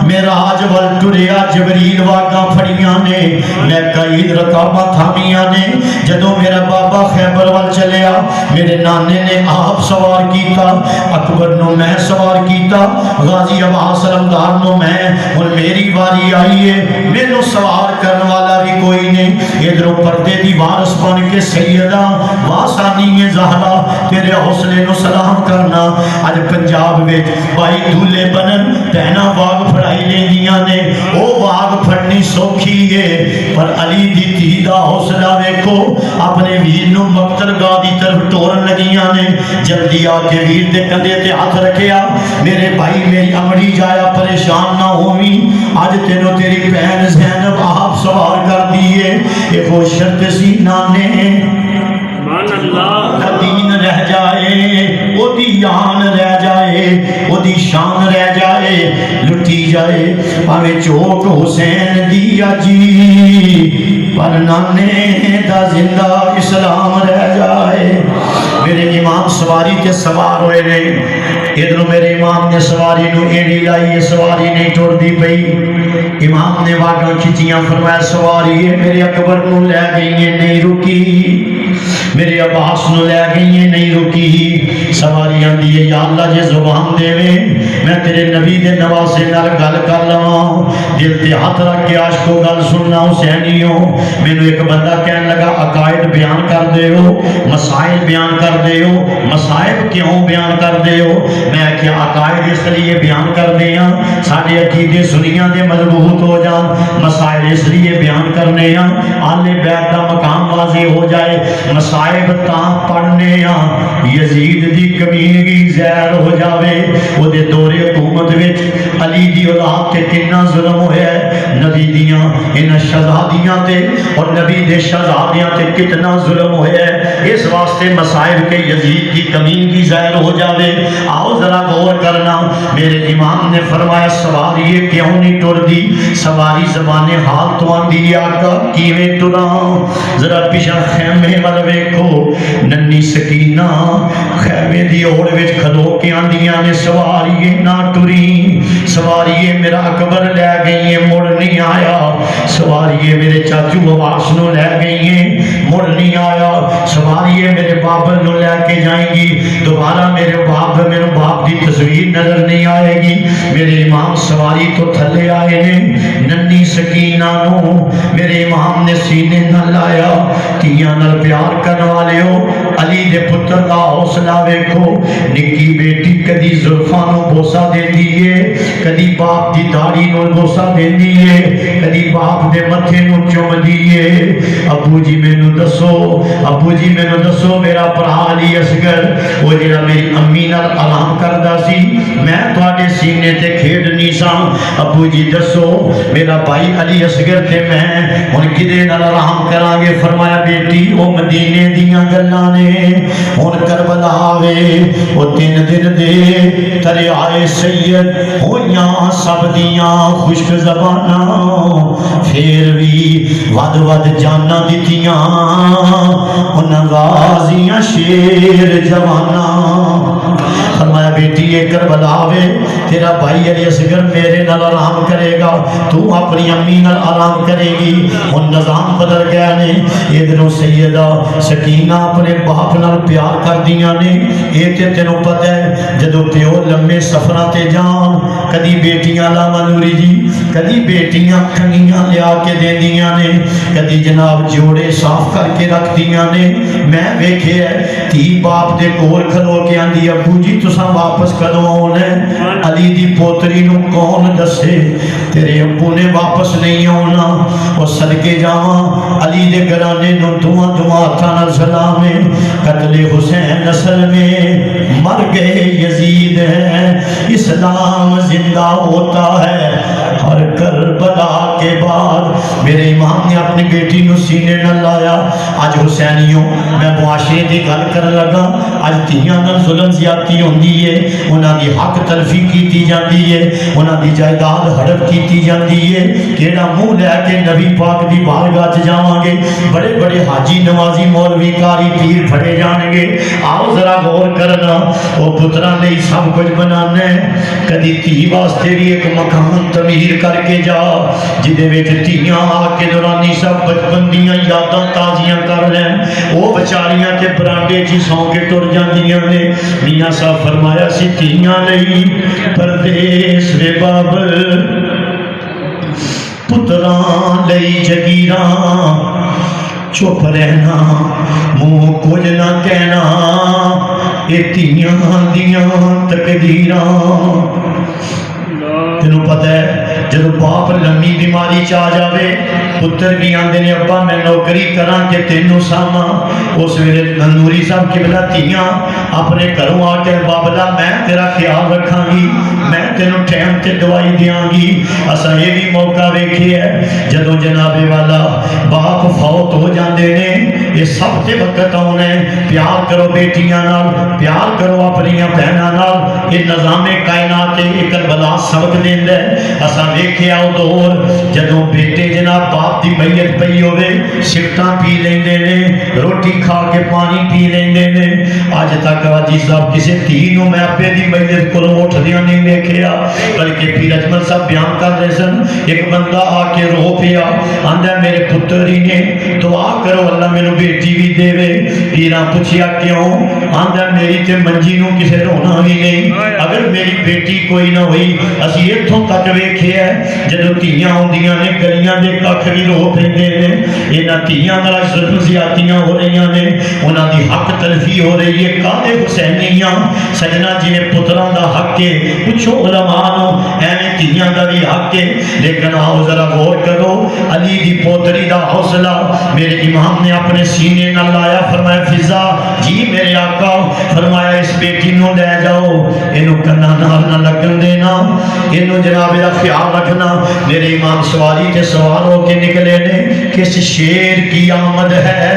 میرا آج ول ٹریا جبریل واگاں پھڑیاں نے میں کئی رکاباں تھامیاں نے جدوں میرا بابا خیبر وال چلیا میرے نانے نے آپ سوار کیتا اکبر نو میں سوار کیتا غازی عباس علمدار نو میں اور میری باری آئی ہے مینوں سوار کرنے والا بھی کوئی نہیں ادھروں پردے دی وارث بن کے سیدہ واسانی زہرا تیرے حوصلے نو سلام کرنا اج پنجاب وچ بھائی دھولے بنن بہنا باغ پھڑائی لیندیاں نے او باغ پھڑنی سوکھی ہے پر علی دی دھی دا حوصلہ ویکھو اپنے ویر نو مقتل گاہ دی طرف ٹورن لگیاں نے جلدی آ کے ویر دے کندھے تے ہاتھ رکھیا میرے بھائی میری امڑی جایا پریشان نہ ہوویں اج تینوں تیری بہن زینب آپ سوار کر دیے یہ وہ شرط سی نانے سبحان اللہ دین رہ جائے او دی یان رہ جائے او دی شان رہ جائے لٹی جائے پاوے چوک حسین دیا جی پر نانے دا زندہ اسلام رہ جائے میرے امام سواری کے سوار ہوئے نے ادھر میرے امام نے سواری نو ایڑی لائی سواری نہیں ٹوڑ دی پئی امام نے واگاں کھچیاں فرمایا سواری ہے میرے اکبر نو لے گئی ہے نہیں رکی میرے عباس نو لے گئی ہے نہیں رکی سواریاں دیئے یا اللہ جے زبان دے میں تیرے نبی دے نواسے نال گل کر لواں دل تے ہاتھ رکھ کے عاشقو گل سننا حسینیوں مینوں ایک بندہ کہنے لگا عقائد بیان کر دے ہو مسائل بیان کر دے ہو مصائب کیوں بیان کر دے ہو میں کیا عقائد اس لیے بیان کر دے ہاں ساڈے عقیدے سنیاں دے مضبوط ہو جان مسائل اس لیے بیان کرنے ہاں آل بیت دا مقام واضح ہو جائے مسائب تاں پڑھنے ہاں یزید دی کمینگی زہر ہو جاوے وہ دے دور حکومت وچ علی دی اولاد تے کتنا ظلم ہویا ہے نبی دیاں ان شہزادیاں تے اور نبی دے شہزادیاں تے کتنا ظلم ہویا ہے اس واسطے مصائب کے یزید دی کمینگی ظاہر ہو جاوے آؤ ذرا غور کرنا میرے امام نے فرمایا سواری یہ کیوں نہیں ٹر دی سواری زبان حال تو آندی آقا کیویں ٹراں ذرا پیچھے خیمے وال ویکھو ننی سکینہ خیمے دی اوڑ وچ کھلو کے آندیاں نے سواری نہ ٹری سواری میرا اکبر لے گئی ہے مڑ نہیں آیا سواری میرے چاچو عباس نو لے گئی ہے مڑ نہیں آیا سواری میرے بابر نو لے کے جائیں گی دوبارہ میرے باپ دی تصویر نظر نہیں آئے گی میرے امام سواری تو تھلے آئے نے ننی سکینہ نو میرے امام نے سینے نہ لایا تیاں نال پیار کرنے والے ہو علی دے پتر دا حوصلہ ویکھو نکی بیٹی کدی زلفاں نو بوسا دے دیئے کدی باپ دی داڑھی نو بوسا دیندی ہے کدی باپ دے متھے نو چومدی ہے ابو جی مینوں دسو ابو جی مینوں دسو میرا بھرا علی اصغر وہ جڑا میری امی نال آرام کردا سی میں تواڈے سینے تے کھیڈنی سا ابو جی دسو میرا بھائی علی اصغر تے میں ہن کدے نال آرام کراں گے فرمایا بیٹی او مدینے دیاں گلاں نے ہن کربلا وے او 3 دن دے دریائے سید ہویاں سب دیاں خشک زباناں پھر بھی ود ود جانا دتیاں انہاں غازیاں شیر جواناں فرمایا بیٹی یہ کربلا وے تیرا بھائی علی اصغر میرے نال آرام کرے گا تو اپنی امی نال آرام کرے گی ان نظام بدل گیا نے ادھروں سیدہ سکینہ اپنے باپ نال پیار کر دیاں نے یہ تے تینوں پتہ ہے جدو پیو لمبے سفراں تے جان کدی بیٹیاں لاما نوری جی کدی بیٹیاں کنگیاں لیا کے دے دیاں نے کدی جناب جوڑے صاف کر کے رکھ دیاں نے میں ویکھے ہے تھی باپ دے کول کھلو کے آندی ابو جی تساں واپس کدوں آنا ہے علی دی پوتری نو کون دسے تیرے ابو نے واپس نہیں آنا اور صدقے جاواں علی دے گھرانے نو دعا دعا ہتھاں نال سلام ہے قتل حسین نسل میں مر گئے یزید ہیں اسلام زندہ ہوتا ہے ہر کربلا کے بعد میرے امام نے اپنی بیٹی نو سینے نہ لایا آج حسینیوں میں معاشرے دی گل کرن لگا آج دھیاں نال ظلم زیادتی ہوندی ہے انہاں دی حق تلفی کیتی جاندی ہے انہاں دی جائیداد ہڑپ کیتی جاندی ہے کیڑا منہ لے کے نبی پاک دی بارگاہ چ جاواں گے بڑے بڑے حاجی نوازی مولوی کاری پیر پھڑے جان گے آؤ ذرا غور کرنا او پتراں لئی سب کچھ بنانا ہے کدی دھی واسطے بھی ایک مکان تعمیر کر کے جا جدے وچ دھیاں آ کے دورانی سب بچپن دیاں یاداں تازیاں کر لین او بچاریاں تے برانڈے چ سو کے ٹر جاندیاں نے میاں صاحب فرمایا سی دھیاں لئی پردیس وے بابل پتراں لئی جگیراں چپ رہنا منہ کچھ نہ کہنا یہ دھیاں دیاں تقدیراں تینوں پتہ ہے جب باپ لمبی بیماری چاہ جاوے پتر بھی آندے نے ابا میں نوکری کراں کہ تینوں ساما اس ویلے ننوری صاحب قبلہ تیاں اپنے گھروں آ کے بابلا میں تیرا خیال رکھاں گی میں تینوں ٹائم تے دوائی دیاں گی اساں یہ بھی موقع ویکھے ہے جدوں جناب والا باپ فوت ہو جاندے نے یہ سب تے وقت آنے پیار کرو بیٹیاں نال پیار کرو اپنی بہناں نال یہ نظام کائنات یہ کربلا سبق دیندا ہے اساں ویکھیا او دور جدوں بیٹے جناب باپ دی میت پئی ہوے سگٹاں پی لیندے نے روٹی کھا کے پانی پی لیندے نے اج تک حاجی صاحب کسے دھی نو میں اپے دی میت کولوں اٹھدیاں نہیں ویکھیا بلکہ پیر اجمل صاحب بیان کر رہے سن ایک بندہ آ کے رو پیا آندا میرے پتر ہی نے دعا کرو اللہ مینوں بیٹی بھی دے پیراں پوچھیا کیوں آندا میری تے منجی نو کسے رونا بھی نہیں اگر میری بیٹی کوئی نہ ہوئی اسی اتھوں تک ویکھیا ہے جدوں دھیاں ہوندیاں نے گلیاں دے ککھ بھی رو پیندے نے انہاں دھیاں نال ظلم زیادتیاں ہو رہیاں نے انہاں دی حق تلفی ہو رہی ہے کاہے حسینیاں سجنا جی پتراں دا حق ہے پوچھو علماء نو ایویں دھیاں دا بھی حق ہے لیکن آؤ ذرا غور کرو علی دی پوتری دا حوصلہ میرے امام نے اپنے سینے نہ لایا فرمایا فضا جی میرے آقا فرمایا اس بیٹی نو لے جاؤ اینو کنا نال نہ لگن دینا اینو جناب دا خیال رکھنا میرے امام سواری تے سوار ہو کے نکلے نے کس شیر کی آمد ہے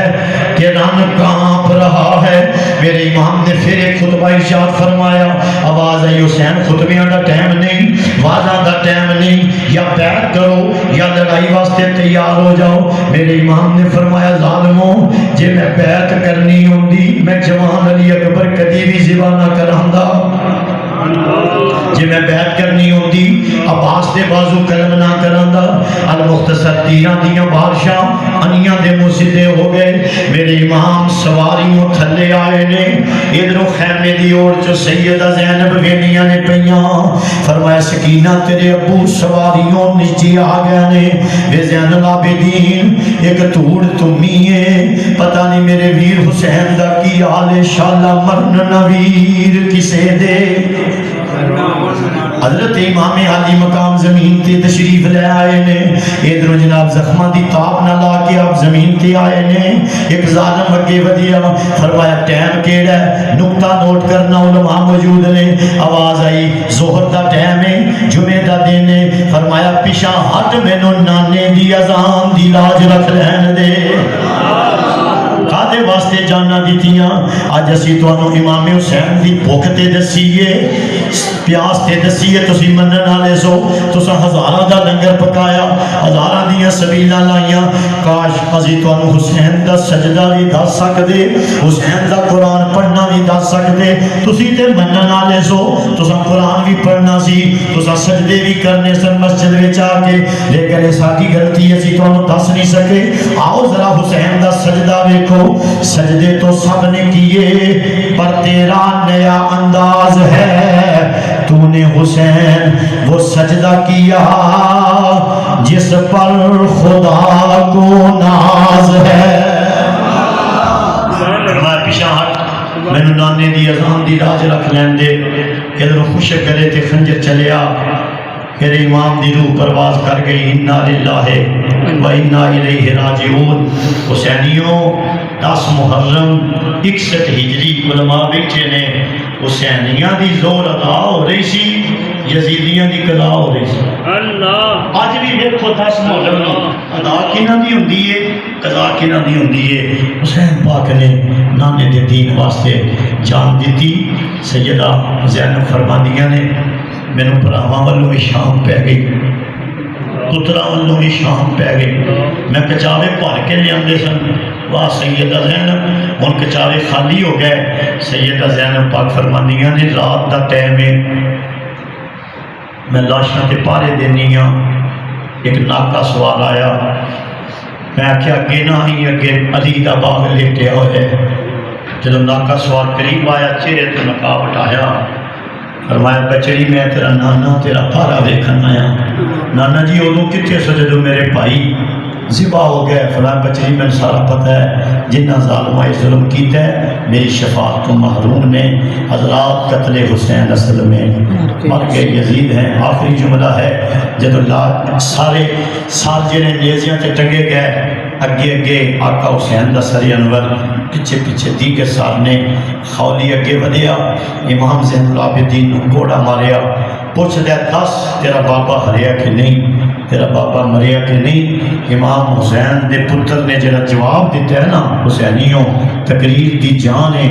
کہ رن کانپ رہا ہے میرے امام نے پھر ایک خطبہ ارشاد فرمایا آواز ہے حسین خطبیاں دا ٹائم نہیں وعدہ دا ٹائم نہیں یا بیعت کرو یا لڑائی واسطے تیار ہو جاؤ میرے امام نے فرمایا ظالموں جے میں بیعت کرنی ہوندی میں جوان علی اکبر کدی بھی ذبح نہ کراندا جے میں بیعت کرنی ہوندی عباس دے بازو قلم نہ کراندا المختصر تیراں دیاں بارشاں انیاں دے موسیدے ہو گئے میرے امام سواریوں تھلے آئے نے ادھروں خیمے دی اوڑ چو سیدہ زینب وینیاں نے پیاں فرمایا سکینہ تیرے ابو سواریوں نیچے آ گیا نے وے زین العابدین ایک توڑ تمی ہے پتہ نہیں میرے ویر حسین دا کی حال شالا مرن نویر کسے دے حضرت امام علی مقام زمین تے تشریف لے آئے نے ادھر جناب زخماں دی تاب نہ لا کے آپ زمین تے آئے نے ایک ظالم اگے ودیا فرمایا ٹائم کیڑا ہے نقطہ نوٹ کرنا علماء موجود نے آواز آئی ظہر دا ٹائم ہے جمعے دا دن ہے فرمایا پیچھے ہٹ مینوں نانے دی اذان دی لاج رکھ لین دے کادے واسطے جانا دیتیاں آج اسی تو انہوں امام حسین دی بھوکتے دسیے پیاس تے دسیے تسی منن والے سو تساں ہزاراں دا لنگر پکایا ہزاراں دیاں سبیلاں لائیاں کاش اسی تانوں حسین دا سجدہ بھی دس سکدے حسین دا قرآن پڑھنا بھی دس سکدے تسی تے منن والے سو تساں قرآن بھی پڑھنا سی تساں سجدے بھی کرنے سن مسجد وچ آ کے لیکن یہ ساری غلطی اسی تانوں دس نہیں سکے آؤ ذرا حسین دا سجدہ ویکھو سجدے تو سب نے کیے پر تیرا نیا انداز ہے تو نے حسین وہ سجدہ کیا جس پر خدا کو ناز ہے فرمایا پیچھے ہٹ مینوں نانے دی اذان دی لاج رکھ لین دے ادھر خوش کرے تے خنجر چلیا پھر امام دی روح پرواز کر گئی انا للہ و انا الیہ راجعون حسینیوں 10 محرم 61 ہجری علماء بیٹھے نے حسینیاں دی زور ادا ہو رہی سی یزیدیاں دی قضا ہو رہی سی اللہ اج بھی ویکھو 10 محرم ادا کیناں دی ہوندی ہے قضا کیناں دی ہوندی ہے حسین پاک نے نانے دے دین واسطے جان دیتی سیدہ زینب فرماندیاں نے مینوں بھراواں والوں بھی شام پہ گئی پتراں والوں بھی شام پہ گئی میں کچاوے بھر کے لیاندے سن واہ سیدہ زینب ہن کچاوے خالی ہو گئے سیدہ زینب پاک فرماندیاں نے رات دا ٹائم ہے میں لاشاں تے پارے دینی ہاں ایک ناکا سوال آیا میں آخیا اگے نہ ہی اگے علی دا باغ لیٹیا ہوئے جب ناکا سوال قریب آیا چہرے تو نقاب ہٹایا فرمایا بچڑی میں تیرا نانا تیرا پارا ویکھن آیا نانا جی ادو کتنے سو جدو میرے بھائی ذبح ہو گئے فرمایا بچڑی میں سارا پتہ ہے جنہ ظالمہ ظلم کیتا ہے میری شفاعت کو محروم نے حضرات قتل حسین اصل میں مر گئے یزید ہیں آخری جملہ ہے جب اللہ سارے جنے نیزیاں تے ٹنگے گئے اگے اگے آقا حسین دا سر انور پیچھے پیچھے دیگر سارنے خولی اگے ودیا امام زین العابدین گوڑا ماریا پوچھ دیا 10 تیرا بابا ہریا کہ نہیں تیرا بابا مریا کہ نہیں امام حسین دے پتر نے جڑا جواب دیتا ہے نا حسینیوں تقریر دی جان ہے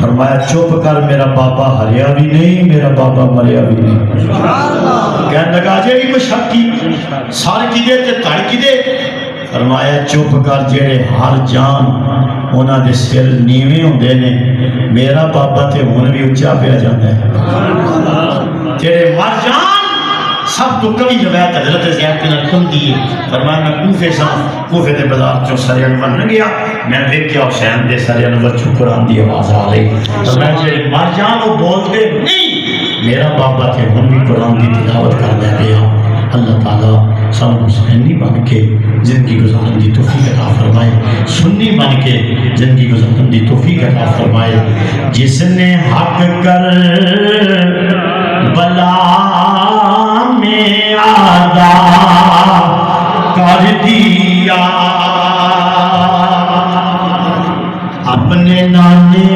فرمایا چپ کر میرا بابا ہریا بھی نہیں میرا بابا مریا بھی نہیں کہنے لگا جائے کوئی شک کی سار کی دے تے تاڑ کی دے فرمایا چپ کر جڑے ہر جان انہاں دے سر نیویں ہوندے نے میرا بابا تے ہن بھی اونچا پیا جاندا ہے جڑے مر جان سب تو کبھی روایت حضرت زیاد کے نال کھل دی فرمایا میں کوفے سا کوفے دے بازار چوں سر انور نہ گیا میں ویکھیا حسین دے سر انور چوں قرآن دی آواز آ رہی فرمایا جڑے مر جان وہ بولتے نہیں میرا بابا تے ہن بھی قرآن دی تلاوت کردا پیا اللہ تعالیٰ سب حسینی بن کے زندگی گزارن دی توفیق عطا فرمائے سنی بن کے زندگی گزارن دی توفیق عطا فرمائے جس نے حق کر بلا میں آدھا کر دیا اپنے نانے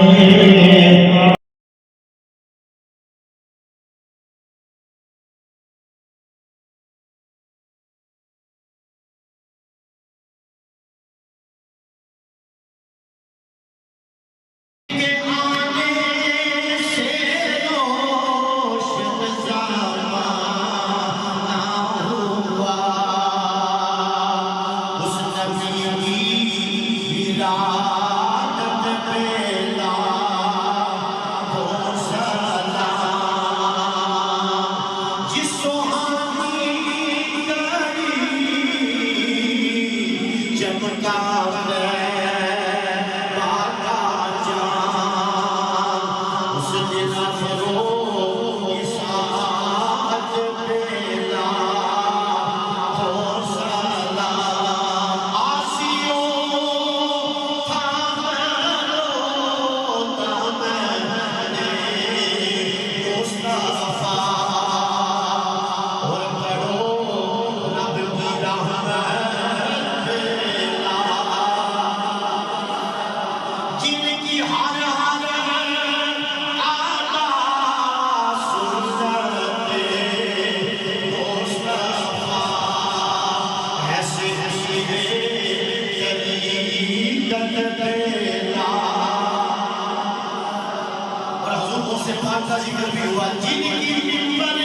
سے پاک کا ذکر بھی ہوا جن کی ممبر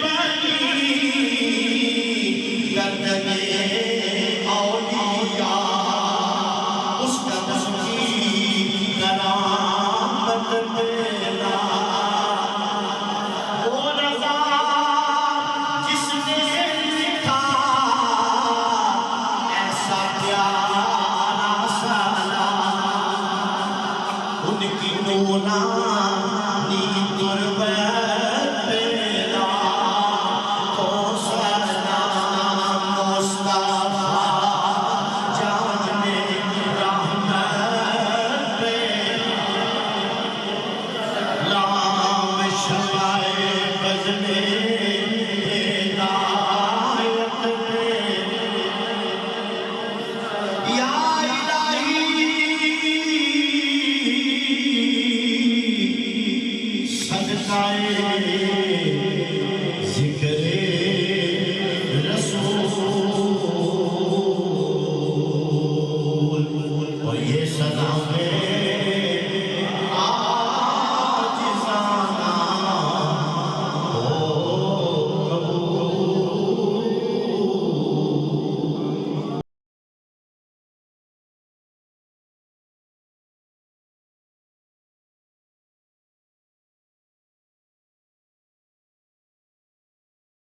بنی گردنے اولیاء اس کا تشکیل کرامت دینا وہ رضا جس نے لکھا ایسا پیارا سلام ان کی نورانی تربت پیدا ہو سلام مصطفیٰ جان رحمت پہ لام شمائے بزم ہدایت پہ یا الہی صدقائے